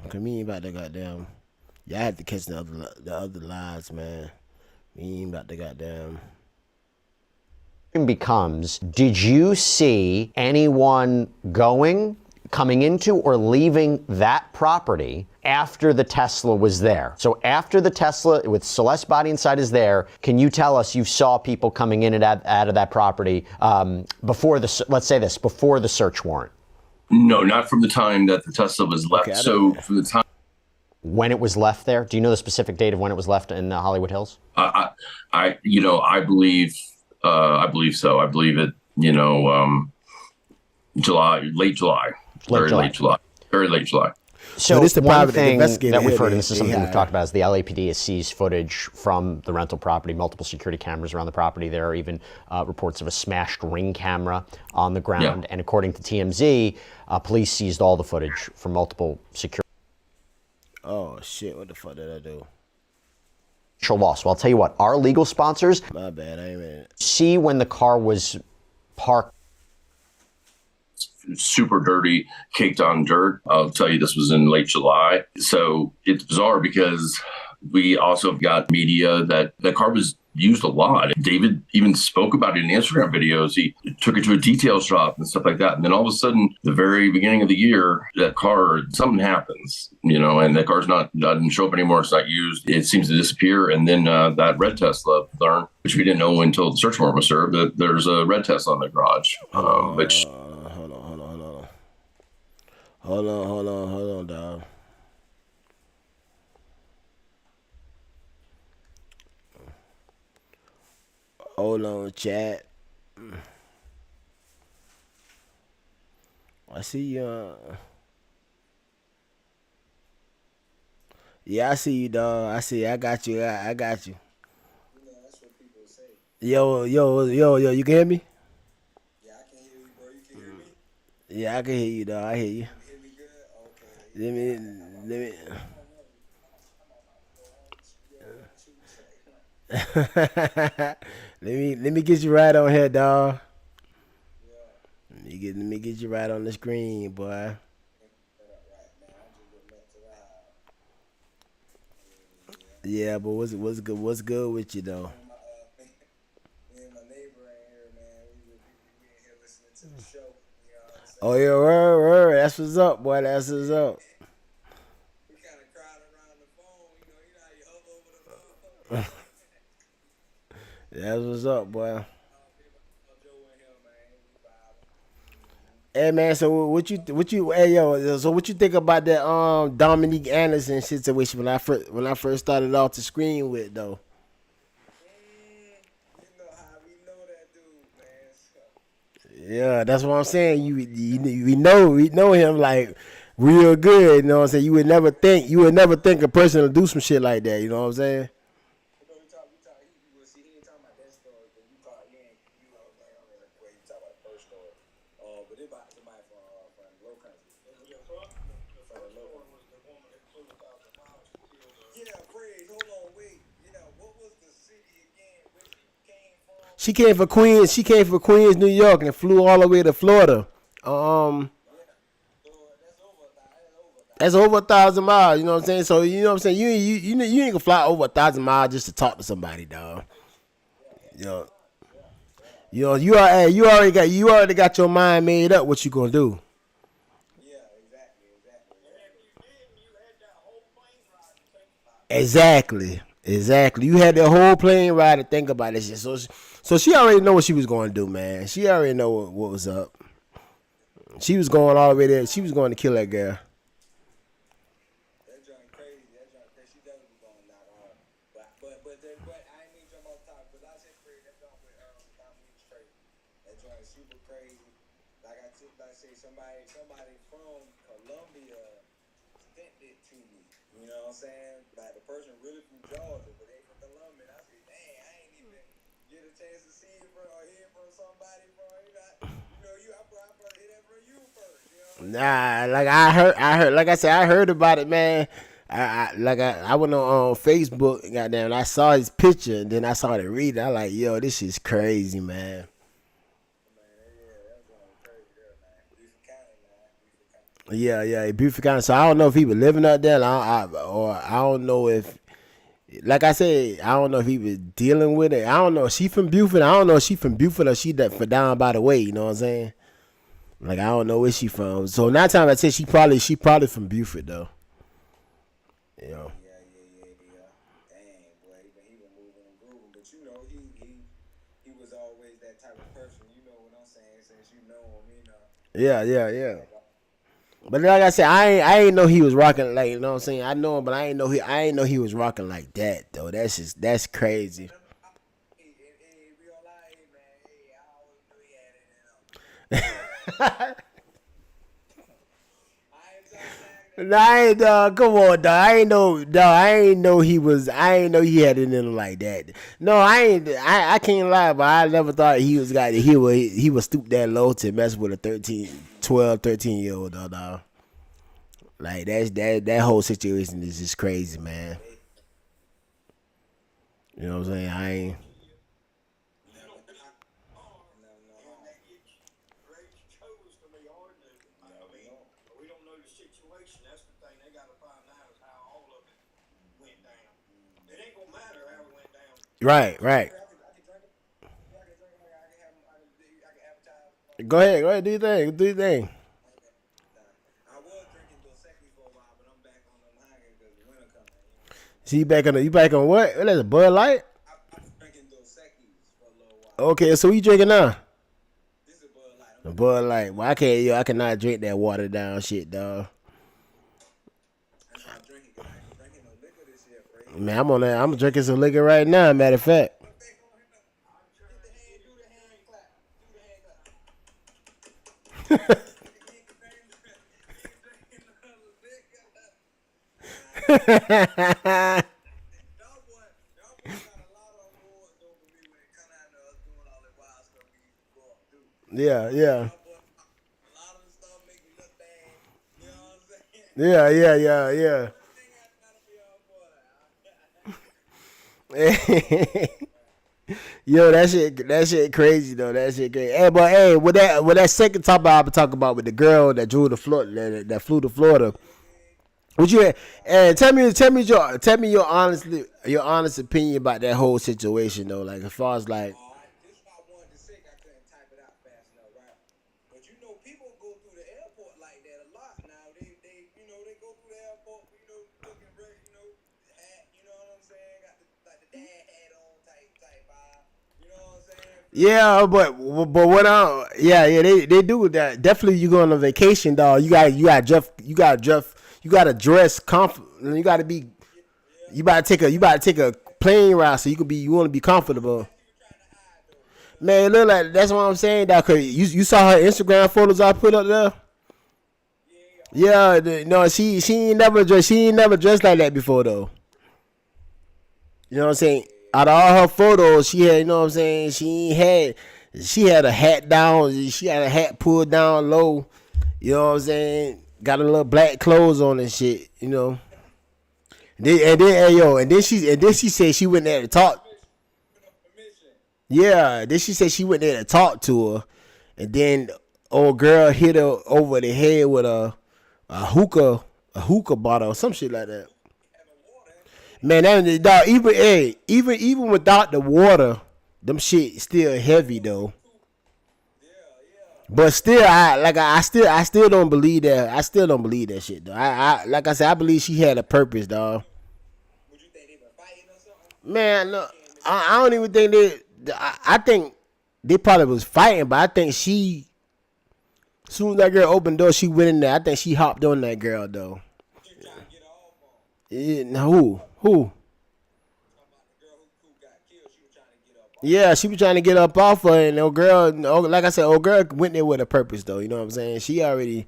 Cause me ain't about to goddamn. Y'all had to catch the other lies, man. Me ain't about to goddamn. Becomes, did you see anyone coming into or leaving that property after the Tesla was there? So after the Tesla with Celeste's body inside is there, can you tell us you saw people coming in and out of that property before the search warrant? No, not from the time that the Tesla was left. Okay, so from the time when it was left there, do you know the specific date of when it was left in Hollywood Hills? I believe so. I believe it. Late July. Very late July. So this is one thing that we've heard, and this is something we've talked about, is the LAPD has seized footage from the rental property, multiple security cameras around the property. There are even reports of a smashed Ring camera on the ground. And according to TMZ, police seized all the footage from multiple security. Oh, shit. What the fuck did I do? Loss. Well, I'll tell you what, our legal sponsors My bad. I ain't mean it. See when the car was parked. Super dirty, caked on dirt. I'll tell you, this was in late July. So it's bizarre because we also got media that the car was used a lot. David even spoke about it in Instagram videos. He took it to a detail shop and stuff like that. And then all of a sudden, the very beginning of the year, that car, something happens, and the car's doesn't show up anymore. It's not used. It seems to disappear. And then that red Tesla learned, which we didn't know until the search warrant was served, that there's a red Tesla in the garage, which... Hold on, dog. Hold on, chat. I see you. Yeah, I see you, dog. I see. I got you. I got you. Yo. You can hear me? Yeah, I can hear you, dog. I hear you. Let me, let me. let me get you right on here, dog. Let me get you right on the screen, boy. Yeah, but what's good with you though? Oh yeah, word. That's what's up, boy. That's what's up. That's what's up, boy. Hey man, so hey yo, so what you think about that Dominique Anderson situation when I first started off the screen with though? Yeah, that's what I'm saying. We know him like real good. You know what I'm saying? You would never think a person would do some shit like that. You know what I'm saying? She came for Queens. She came for Queens, New York, and flew all the way to Florida. Um, that's over 1,000 miles. You know what I'm saying? So you know what I'm saying. You ain't gonna fly over 1,000 miles just to talk to somebody, dog. You know, you already got your mind made up what you gonna do. Exactly. You had the whole plane ride to think about this shit. So she already know what she was going to do, man. She already know what was up. She was going all the way there. She was going to kill that girl. Nah, like I heard, like I said, I heard about it, man. I went on Facebook, and goddamn, and I saw his picture, and then I started reading. I like, yo, this is crazy, man. Yeah, Beaufort County. So I don't know if he was living up there, or I don't know if, like I said, I don't know if he was dealing with it. I don't know. She from Beaufort. I don't know if she from Beaufort or she that for down by the way. You know what I'm saying? Like I don't know where she from. So 9 times I said she probably from Beaufort though. You know. Yeah. But like I said, I ain't know he was rocking like, you know what I'm saying. I know him, but I ain't know he was rocking like that though. That's crazy. Nah, I ain't come on, dog. I ain't know he had it in him like that. No, I can't lie, but I never thought he would stoop that low to mess with a 13 year old dog. Like that whole situation is just crazy, man. You know what I'm saying? I ain't. Right. Go ahead, do your thing. See, you back on what? That's a Bud Light. Okay, so what you drinking now? A Bud Light. Well, I cannot drink that watered down shit, dog. Man, I'm on that. I'm drinking some liquor right now. Matter of fact. Yeah, yeah. Yeah, yeah, yeah, yeah. Yo, that shit crazy though. That shit crazy. Hey, but hey, with that second topic I been talking about with the girl that drew to Florida, that flew to Florida. Would you? Hey, tell me your honest opinion about that whole situation though. Like as far as like. Yeah, but what yeah they do that. Definitely you go on a vacation, dog. You got to dress comfortable. You got to be you about to take a plane ride so you want to be comfortable. Man, it look like that's what I'm saying, dog. Cause you saw her Instagram photos I put up there. Yeah, no, she ain't never dressed like that before though. You know what I'm saying? Out of all her photos, she had, you know what I'm saying, she had a hat down, she had a hat pulled down low, you know what I'm saying? Got a little black clothes on and shit, you know. And then she said she went there to talk. Yeah, then she said she went there to talk to her, and then old girl hit her over the head with a hookah bottle or some shit like that. Man, that dog, even without the water, them shit still heavy though. But still, I still don't believe that. I still don't believe that shit though. Like I said, I believe she had a purpose, dog. Man, no, I don't even think I think they probably was fighting, but I think as soon as that girl opened the door, she went in there. I think she hopped on that girl though. Yeah, who? Yeah, she was trying to get up off her, and old girl, like I said, old girl went there with a purpose, though. You know what I'm saying? She already.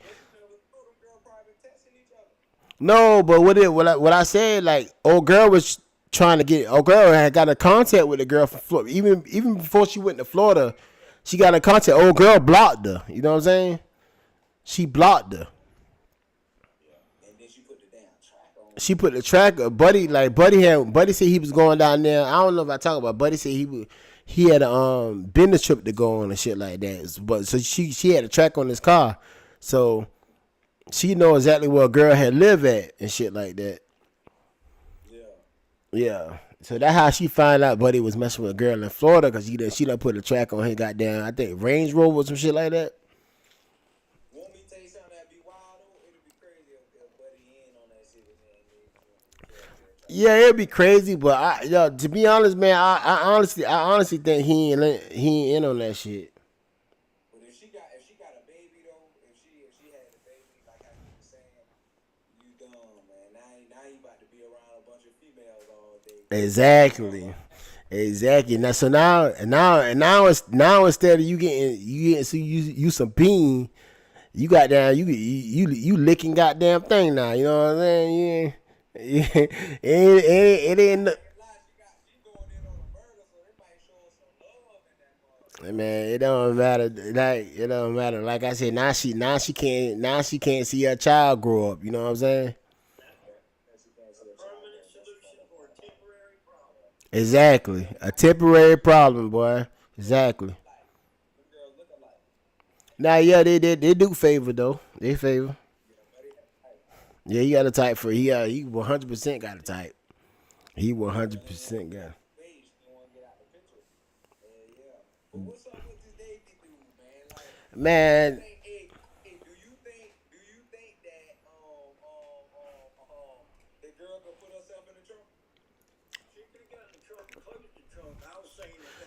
No, but what I said, like old girl was trying to get. Old girl had got a contact with the girl from Florida. Even before she went to Florida, she got a contact. Old girl blocked her. You know what I'm saying? She blocked her. She put the tracker. Buddy said he was going down there. I don't know if I talk about. Buddy said he had a business trip to go on and shit like that. But so she had a track on his car, so she know exactly where a girl had lived at and shit like that. Yeah. So that's how she find out Buddy was messing with a girl in Florida because she done put a track on his goddamn, I think, Range Rover or some shit like that. Yeah, it'd be crazy, but to be honest, man, I honestly think he ain't in on that shit. Exactly. Now instead of you so you some bean, you got down you licking goddamn thing now. You know what I'm saying? Yeah. Yeah, it ain't. Man, it don't matter. Like it don't matter. Like I said, now she can't see her child grow up. You know what I'm saying? Exactly, a temporary problem, boy. Exactly. Now, yeah, they do favor though. They favor. Yeah, he got a type for he 100% got a type. He 100% got. Man,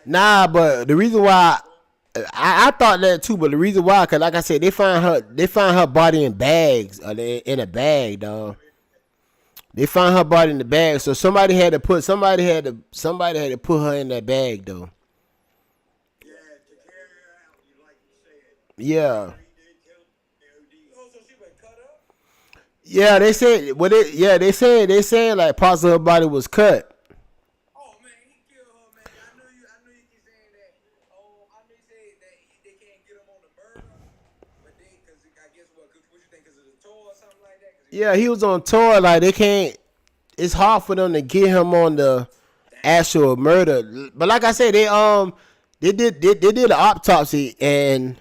nah, but the reason why I thought that too, but the reason why, cause like I said, they find her body in bags, in a bag, dog. They found her body in the bag, so somebody had to put her in that bag though. Yeah. Yeah, they said what it. Yeah, they saying like parts of her body was cut. Yeah, he was on tour. Like they can't. It's hard for them to get him on the actual murder. But like I said, they did an autopsy and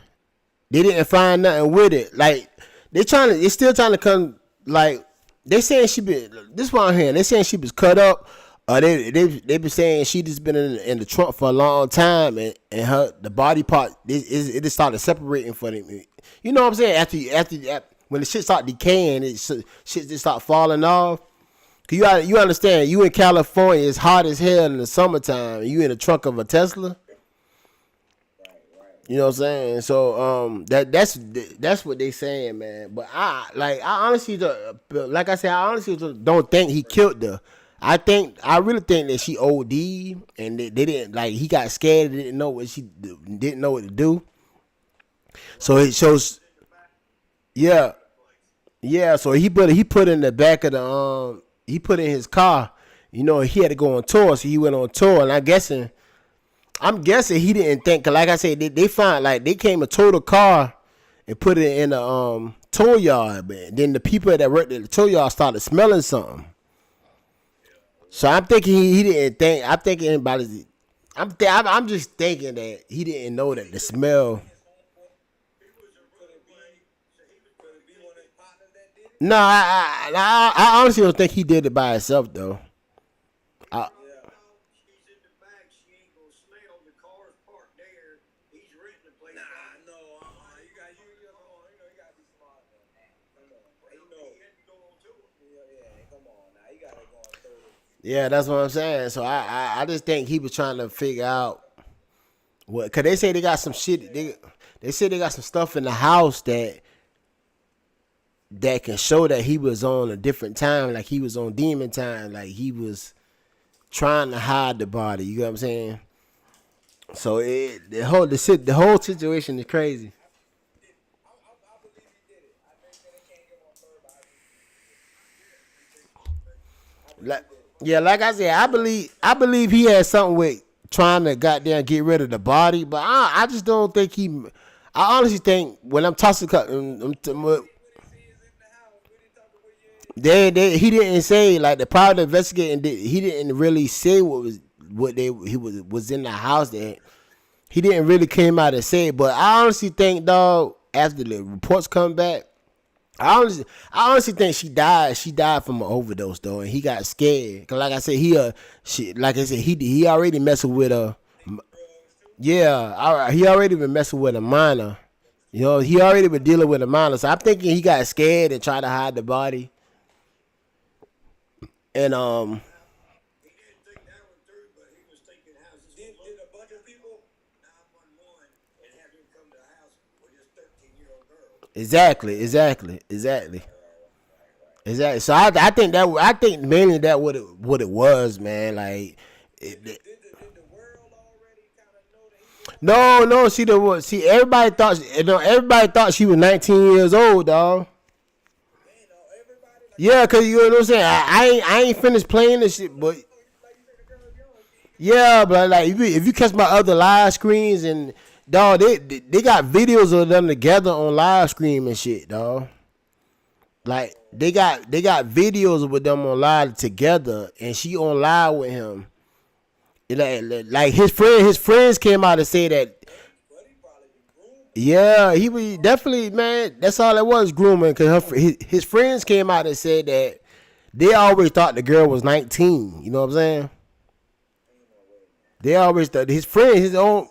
they didn't find nothing with it. Like they still trying to come. Like they saying she been. This one here. They saying she was cut up. They been saying she just been in the trunk for a long time and her the body part it just started separating for them. You know what I'm saying? After when the shit start decaying, shit just start falling off. Cause you understand? You in California, it's hot as hell in the summertime. You in the trunk of a Tesla. You know what I'm saying? So that's what they saying, man. But I honestly like I said, I honestly don't think he killed her. I really think that she OD'd and they didn't like he got scared and didn't know what to do. So it shows. Yeah, yeah. So he put in the back of the he put in his car. You know he had to go on tour, so he went on tour, and I'm guessing he didn't think. Cause like I said, they found like they came and towed the car and put it in the tow yard, but then the people that worked at the tow yard started smelling something. So I'm thinking he didn't think. I'm thinking about it. I'm just thinking that he didn't know that the smell. No, I honestly don't think he did it by himself though. I, yeah, that's what I'm saying. So I just think he was trying to figure out what. Cause they say they got some shit. They say they got some stuff in the house that can show that he was on a different time, like he was on demon time, like he was trying to hide the body. You know what I'm saying? So the whole situation is crazy. Like yeah, like I said, I believe he had something with trying to goddamn get rid of the body, but I just don't think he. I honestly think when I'm tossing, he didn't say like the private investigator. He didn't really say he was in the house that he didn't really came out and say it. But I honestly think, dog, after the reports come back, I honestly think she died. She died from an overdose though, and he got scared. Cause like I said, he already messing with a. Yeah, he already been messing with a minor. You know, he already been dealing with a minor. So I'm thinking he got scared and tried to hide the body. And exactly. So I think mainly that what it was, man. Like, no. See, everybody thought she was 19 years old, dog. Yeah, cause you know what I'm saying. I ain't finished playing this shit, but yeah, but like if you catch my other live screens and dog, they got videos of them together on live stream and shit, dog. Like they got videos with them on live together, and she on live with him. Like his friends came out and said that. Yeah, he was definitely, man. That's all it was, grooming. Cause his friends came out and said that they always thought the girl was 19. You know what I'm saying? They always thought his own.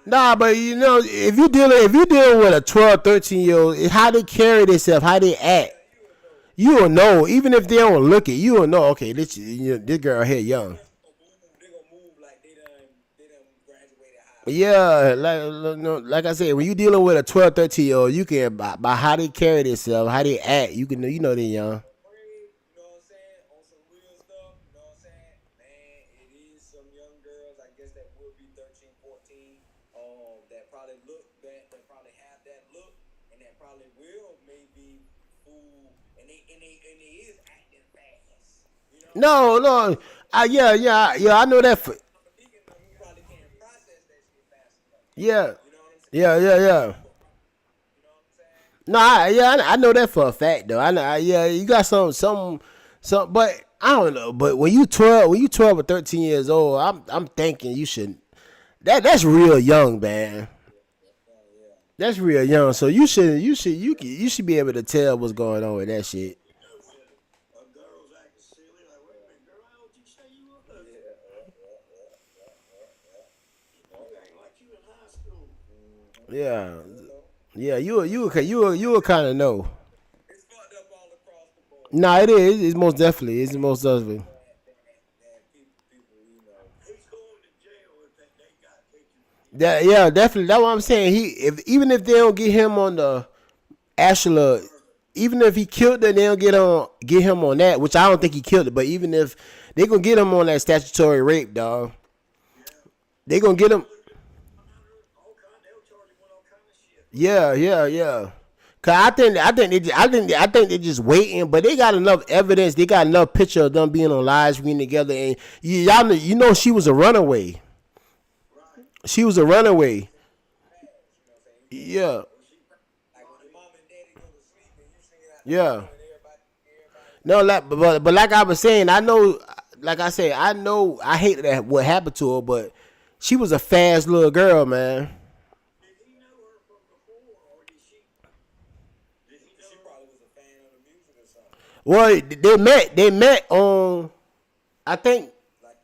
Nah, but you know, if you dealing with a 12, 13-year old, how they carry themselves, how they act, you will know. Even if they don't look it, you will know. Okay, this girl here young. Yeah, like I said, when you dealing with a 12, 13-year old, you can by how they carry themselves, how they act, you can they young. No, no. Yeah. I know that. Yeah. Yeah. No, I know that for a fact though. I know, yeah, you got some, but I don't know. But when you 12 or 13 years old, I'm thinking you should. That's real young, man. That's real young. So you should be able to tell what's going on with that shit. Yeah, yeah. You will kind of know. Nah, it is. It's most definitely. It's most definitely. Yeah, definitely. That's what I'm saying. Even if they don't get him on the actual, even if he killed it, they don't get him on that, which I don't think he killed it. But even if they gonna get him on that statutory rape, dog, they gonna get him. Yeah. Cause I think they just waiting, but they got enough evidence. They got enough picture of them being on live screen together, and y'all know, she was a runaway. She was a runaway. Yeah. Yeah. No, but like I was saying, I know, like I said, I know I hate that what happened to her, but she was a fast little girl, man. Well, they met on. I think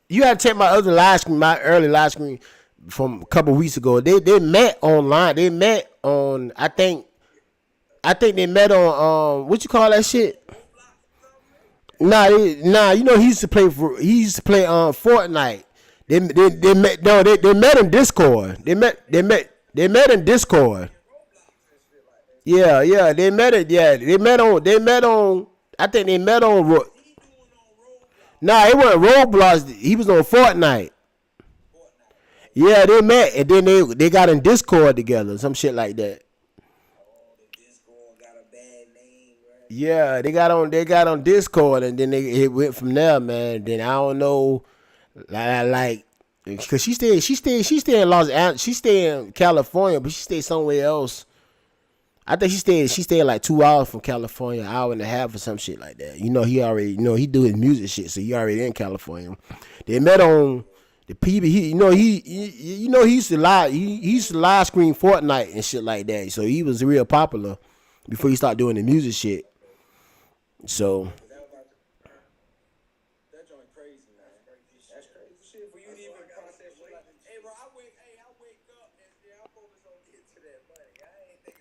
you had to check my other live screen, my early live screen from a couple weeks ago. They met online. They met on. I think they met on what you call that shit. Nah. You know he used to play Fortnite. They met no they met in Discord. They met in Discord. Yeah. They met it. Yeah, they met on. I think they met on. Nah, it wasn't Roblox. He was on Fortnite. Yeah, they met and then they got in Discord together, some shit like that. Yeah, they got on Discord and then it went from there, man. Then I don't know, like, cause she stay in Los Angeles, she stay in California, but she stay somewhere else. I think she stayed like 2 hours from California, an hour and a half or some shit like that. He already, he do his music shit, so he already in California. They met on the PB. He used to live screen Fortnite and shit like that. So he was real popular before he started doing the music shit. So.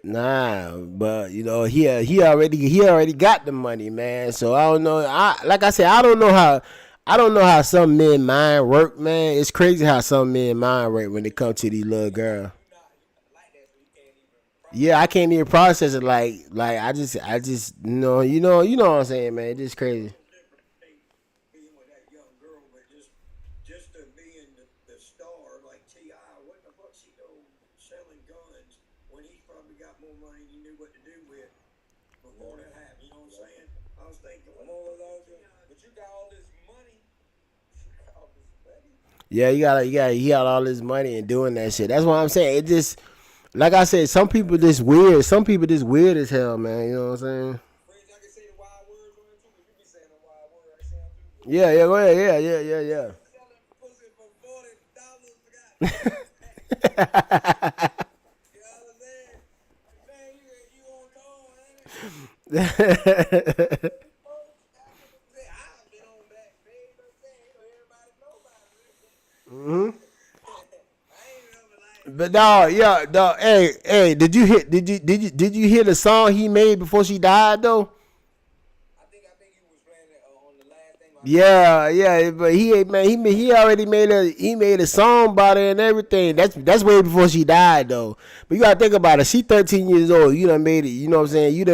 Nah, but he already got the money, man. So I don't know. Like I said, I don't know how some men mind work, man. It's crazy how some men mind work when it comes to these little girls. Yeah, I can't even process it. Like I just what I'm saying, man. It's just crazy. Yeah, he got all this money and doing that shit. That's what I'm saying. It just, like I said, some people just weird. Some people just weird as hell, man. You know what I'm saying? Yeah, go ahead. Yeah. hmm But dog, yeah, dog. Hey, did you hear the song he made before she died though? Yeah, but he already made a song about it and everything. That's way before she died though. But you gotta think about it. She 13 years old. You done made it. You know what I'm saying? You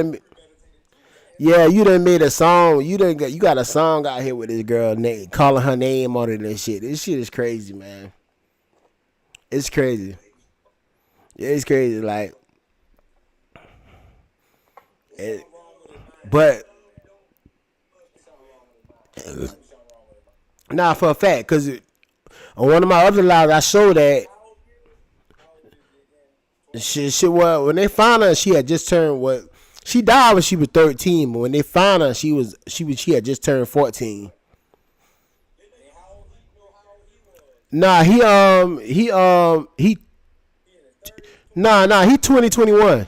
done made a song. You got a song out here with this girl name, calling her name on it and shit. This shit is crazy, man. It's crazy. Yeah, it's crazy. Like, But nah, for a fact, cause on one of my other lives, I showed that she was when they found her, she had just turned what. She died when she was 13, but when they found her, she had just turned 14. Nah, he 2021.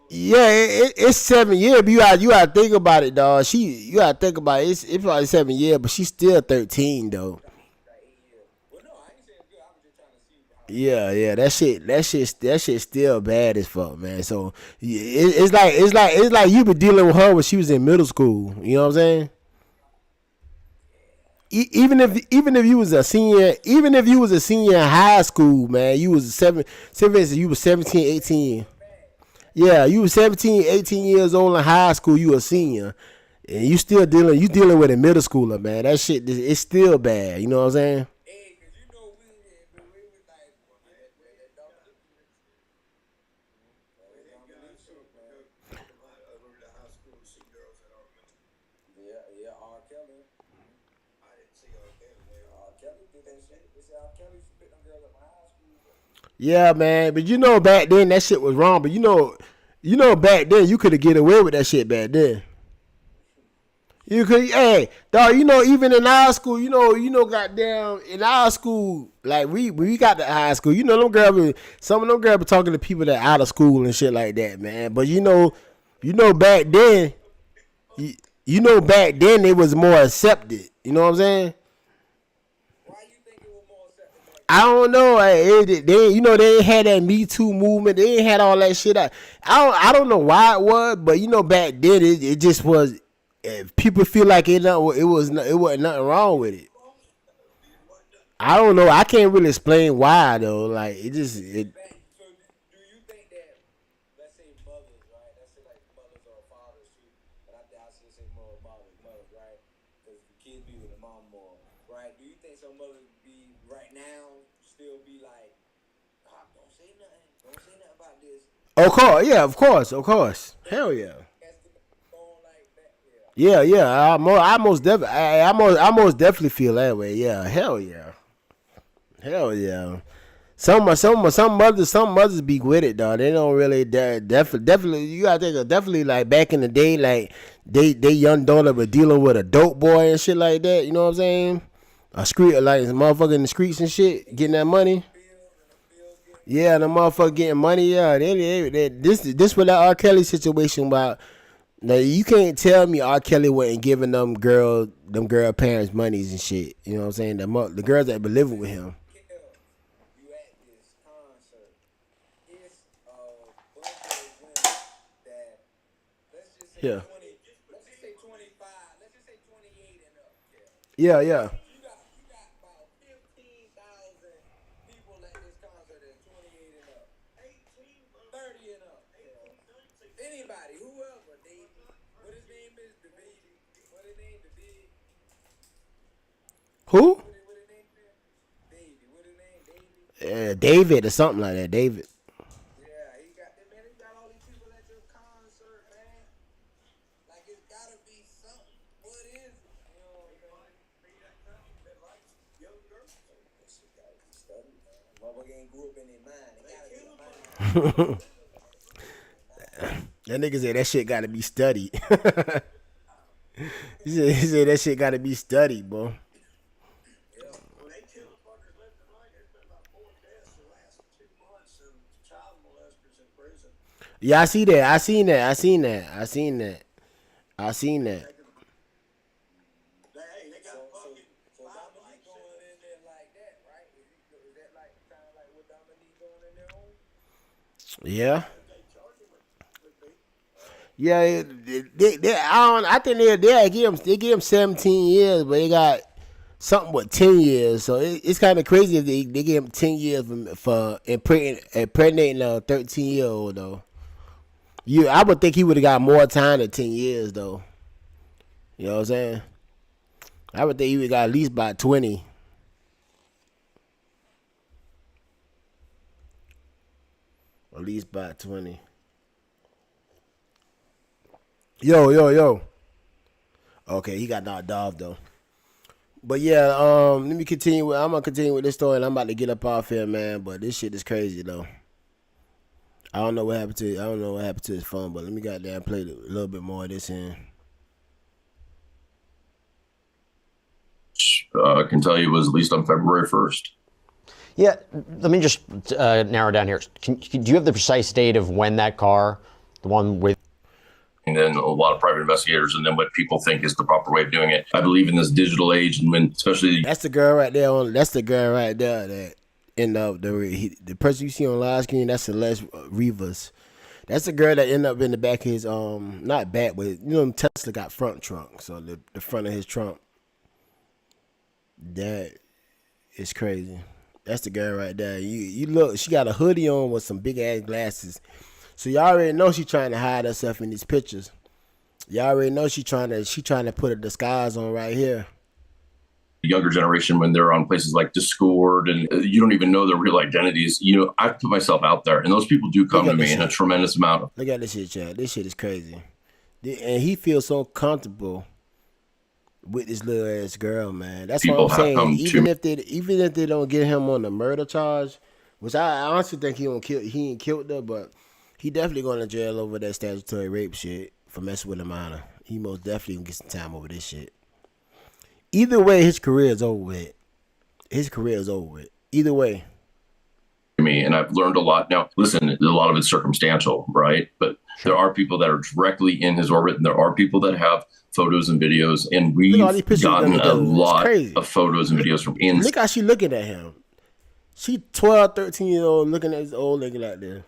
Yeah, it's 7 years, but you gotta think about it, dog. You gotta think about it. It's probably 7 years, but she's still 13 though. Yeah, that shit still bad as fuck, man. So it's like you been dealing with her when she was in middle school. You know what I'm saying? Even if you was a senior, even if you was a senior in high school, man, you was you was 17, 18. Yeah, you was 17, 18 years old in high school, you a senior. And you dealing with a middle schooler, man. That shit it's still bad. You know what I'm saying? Yeah, man. But back then that shit was wrong. But back then you could have get away with that shit back then. You could, hey, dog. Even in our school, goddamn, in our school, like when we got to high school, some of them girls be talking to people that out of school and shit like that, man. But back then, back then it was more accepted. You know what I'm saying? I don't know. They ain't had that Me Too movement. They ain't had all that shit. I don't know why it was, but back then it just was. People feel like it wasn't nothing wrong with it. I don't know. I can't really explain why though. Like it. Of course, yeah, of course. Hell yeah. Yeah. I most definitely feel that way. Yeah, hell yeah. Some mothers be with it, dog. They don't really definitely. You gotta think of definitely like back in the day, like they young daughter was dealing with a dope boy and shit like that. You know what I'm saying? A street like a motherfucker in the streets and shit, getting that money. Yeah, the motherfucker getting money. Yeah, this what that R. Kelly situation about. Now you can't tell me R. Kelly wasn't giving them girl parents monies and shit. You know what I'm saying? The girls that been living with him. Yeah. Yeah. Who? David or something like that. David. That nigga said that shit gotta be studied. He said that shit gotta be studied, bro. Yeah, I see that. I seen that. Yeah. Yeah, I think they give him 17 years, but they got something with 10 years. So it's kind of crazy if they give him 10 years for impregnating a 13-year-old though. I would think he would have got more time than 10 years though. You know what I'm saying? I would think he would got at least about 20. At least about 20. Yo. Okay, he got knocked off though. But yeah, let me continue. I'm gonna continue with this story, and I'm about to get up off here, man. But this shit is crazy though. I don't know what happened to his phone, but let me goddamn play a little bit more of this in. I can tell you it was at least on February 1st. Yeah, let me just narrow down here. Do you have the precise date of when that car, the one with... And then a lot of private investigators, and then what people think is the proper way of doing it. I believe in this digital age, and when especially... That's the girl right there. That's the girl right there that end up the person you see on live screen. That's Celeste Rivas. That's the girl that ended up in the back of his not back, but Tesla got front trunk, so the front of his trunk. That is crazy. That's the girl right there. You look, she got a hoodie on with some big ass glasses. So you already know she trying to hide herself in these pictures. You already know she trying to put a disguise on right here. The younger generation, when they're on places like Discord and you don't even know their real identities, I put myself out there, and those people do come to me in a tremendous amount. Look at this shit, Chad. This shit is crazy. And he feels so comfortable with this little ass girl, man. That's what I'm saying. Even if they don't get him on the murder charge, which I honestly think he ain't killed her, but he definitely going to jail over that statutory rape shit for messing with a minor. He most definitely can get some time over this shit. Either way, his career is over with. Either way. Me, and I've learned a lot. Now, listen, a lot of it's circumstantial, right? But there are people that are directly in his orbit, and there are people that have photos and videos, and we've gotten a lot of photos and videos from inside. Look how she looking at him. She 12, 13-year-old looking at this old nigga like this.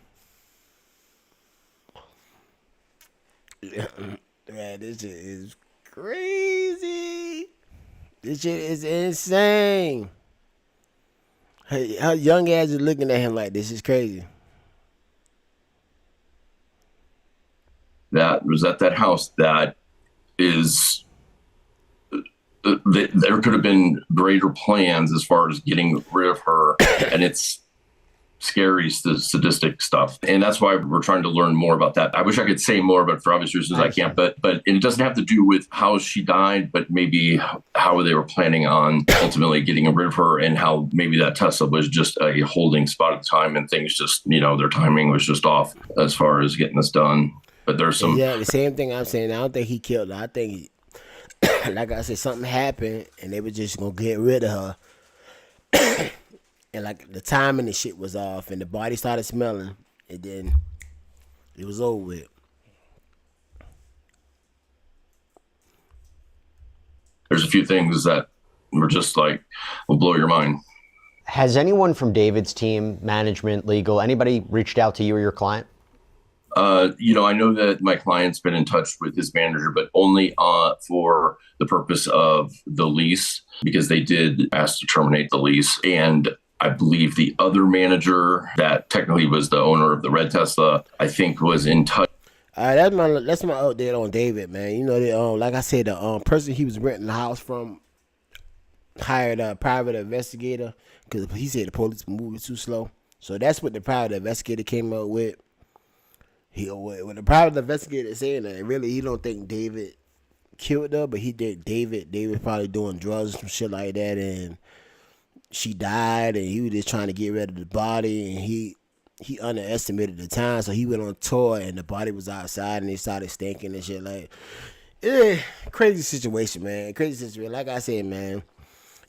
Man, this shit is crazy. This shit is insane. Her young ass is looking at him like this is crazy. That was at that house. That is, there could have been greater plans as far as getting rid of her, and it's scary, sadistic stuff. And that's why we're trying to learn more about that. I wish I could say more, but for obvious reasons I can't. But it doesn't have to do with how she died, but maybe how they were planning on ultimately getting rid of her, and how maybe that Tesla was just a holding spot at the time, and things just, their timing was just off as far as getting this done. But there's some... Yeah, the same thing I'm saying. I don't think he killed her. I think, like I said, something happened, and they were just going to get rid of her. And like the timing and shit was off, and the body started smelling, and then it was over with. There's a few things that were just like, will blow your mind. Has anyone from David's team, management, legal, anybody reached out to you or your client? I know that my client's been in touch with his manager, but only for the purpose of the lease, because they did ask to terminate the lease. And I believe the other manager that technically was the owner of the red Tesla, I think, was in touch. All right, that's my update on David, man. Like I said, the person he was renting the house from hired a private investigator because he said the police were moving too slow. So that's what the private investigator came up with. When the private investigator saying that, really, he don't think David killed her, but he did. David probably doing drugs and some shit like that, and she died, and he was just trying to get rid of the body, and he underestimated the time, so he went on tour, and the body was outside, and it started stinking and shit. Like, crazy situation, man. Crazy situation. Like I said, man,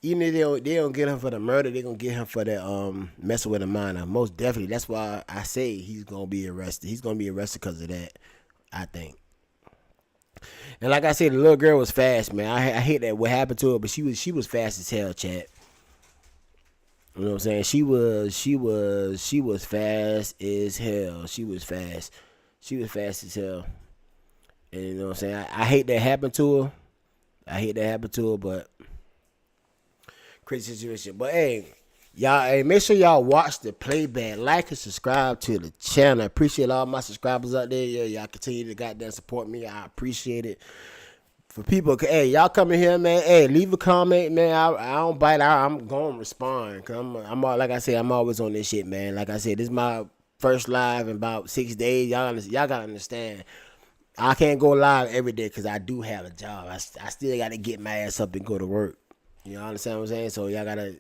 even if they don't get him for the murder, they gonna get him for that messing with a minor. Most definitely. That's why I say he's gonna be arrested. He's gonna be arrested because of that, I think. And like I said, the little girl was fast, man. I hate that what happened to her, but she was fast as hell, chat. You know what I'm saying? She was fast as hell. She was fast as hell. And you know what I'm saying? I hate that happened to her. But crazy situation. But hey, y'all, make sure y'all watch the playback. Like and subscribe to the channel. I appreciate all my subscribers out there. Yeah, y'all continue to goddamn support me. I appreciate it. For people, hey, y'all come in here, man. Hey, leave a comment, man. I don't bite out. I'm gonna respond. Cause I'm like I said, I'm always on this shit, man. Like I said, this is my first live in about 6 days. Y'all gotta understand. I can't go live every day because I do have a job. I still got to get my ass up and go to work. You know understand what I'm saying? So y'all gotta.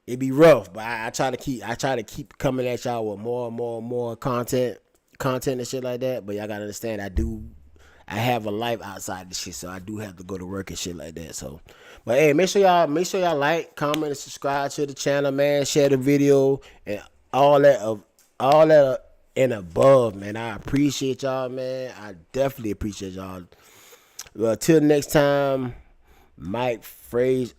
It be rough, but I try to keep coming at y'all with more and more content and shit like that. But y'all gotta understand, I have a life outside this shit, so I do have to go to work and shit like that. So, but hey, make sure y'all like, comment, and subscribe to the channel, man. Share the video and all that and above, man. I appreciate y'all, man. I definitely appreciate y'all. Well, till next time, Mike Phrase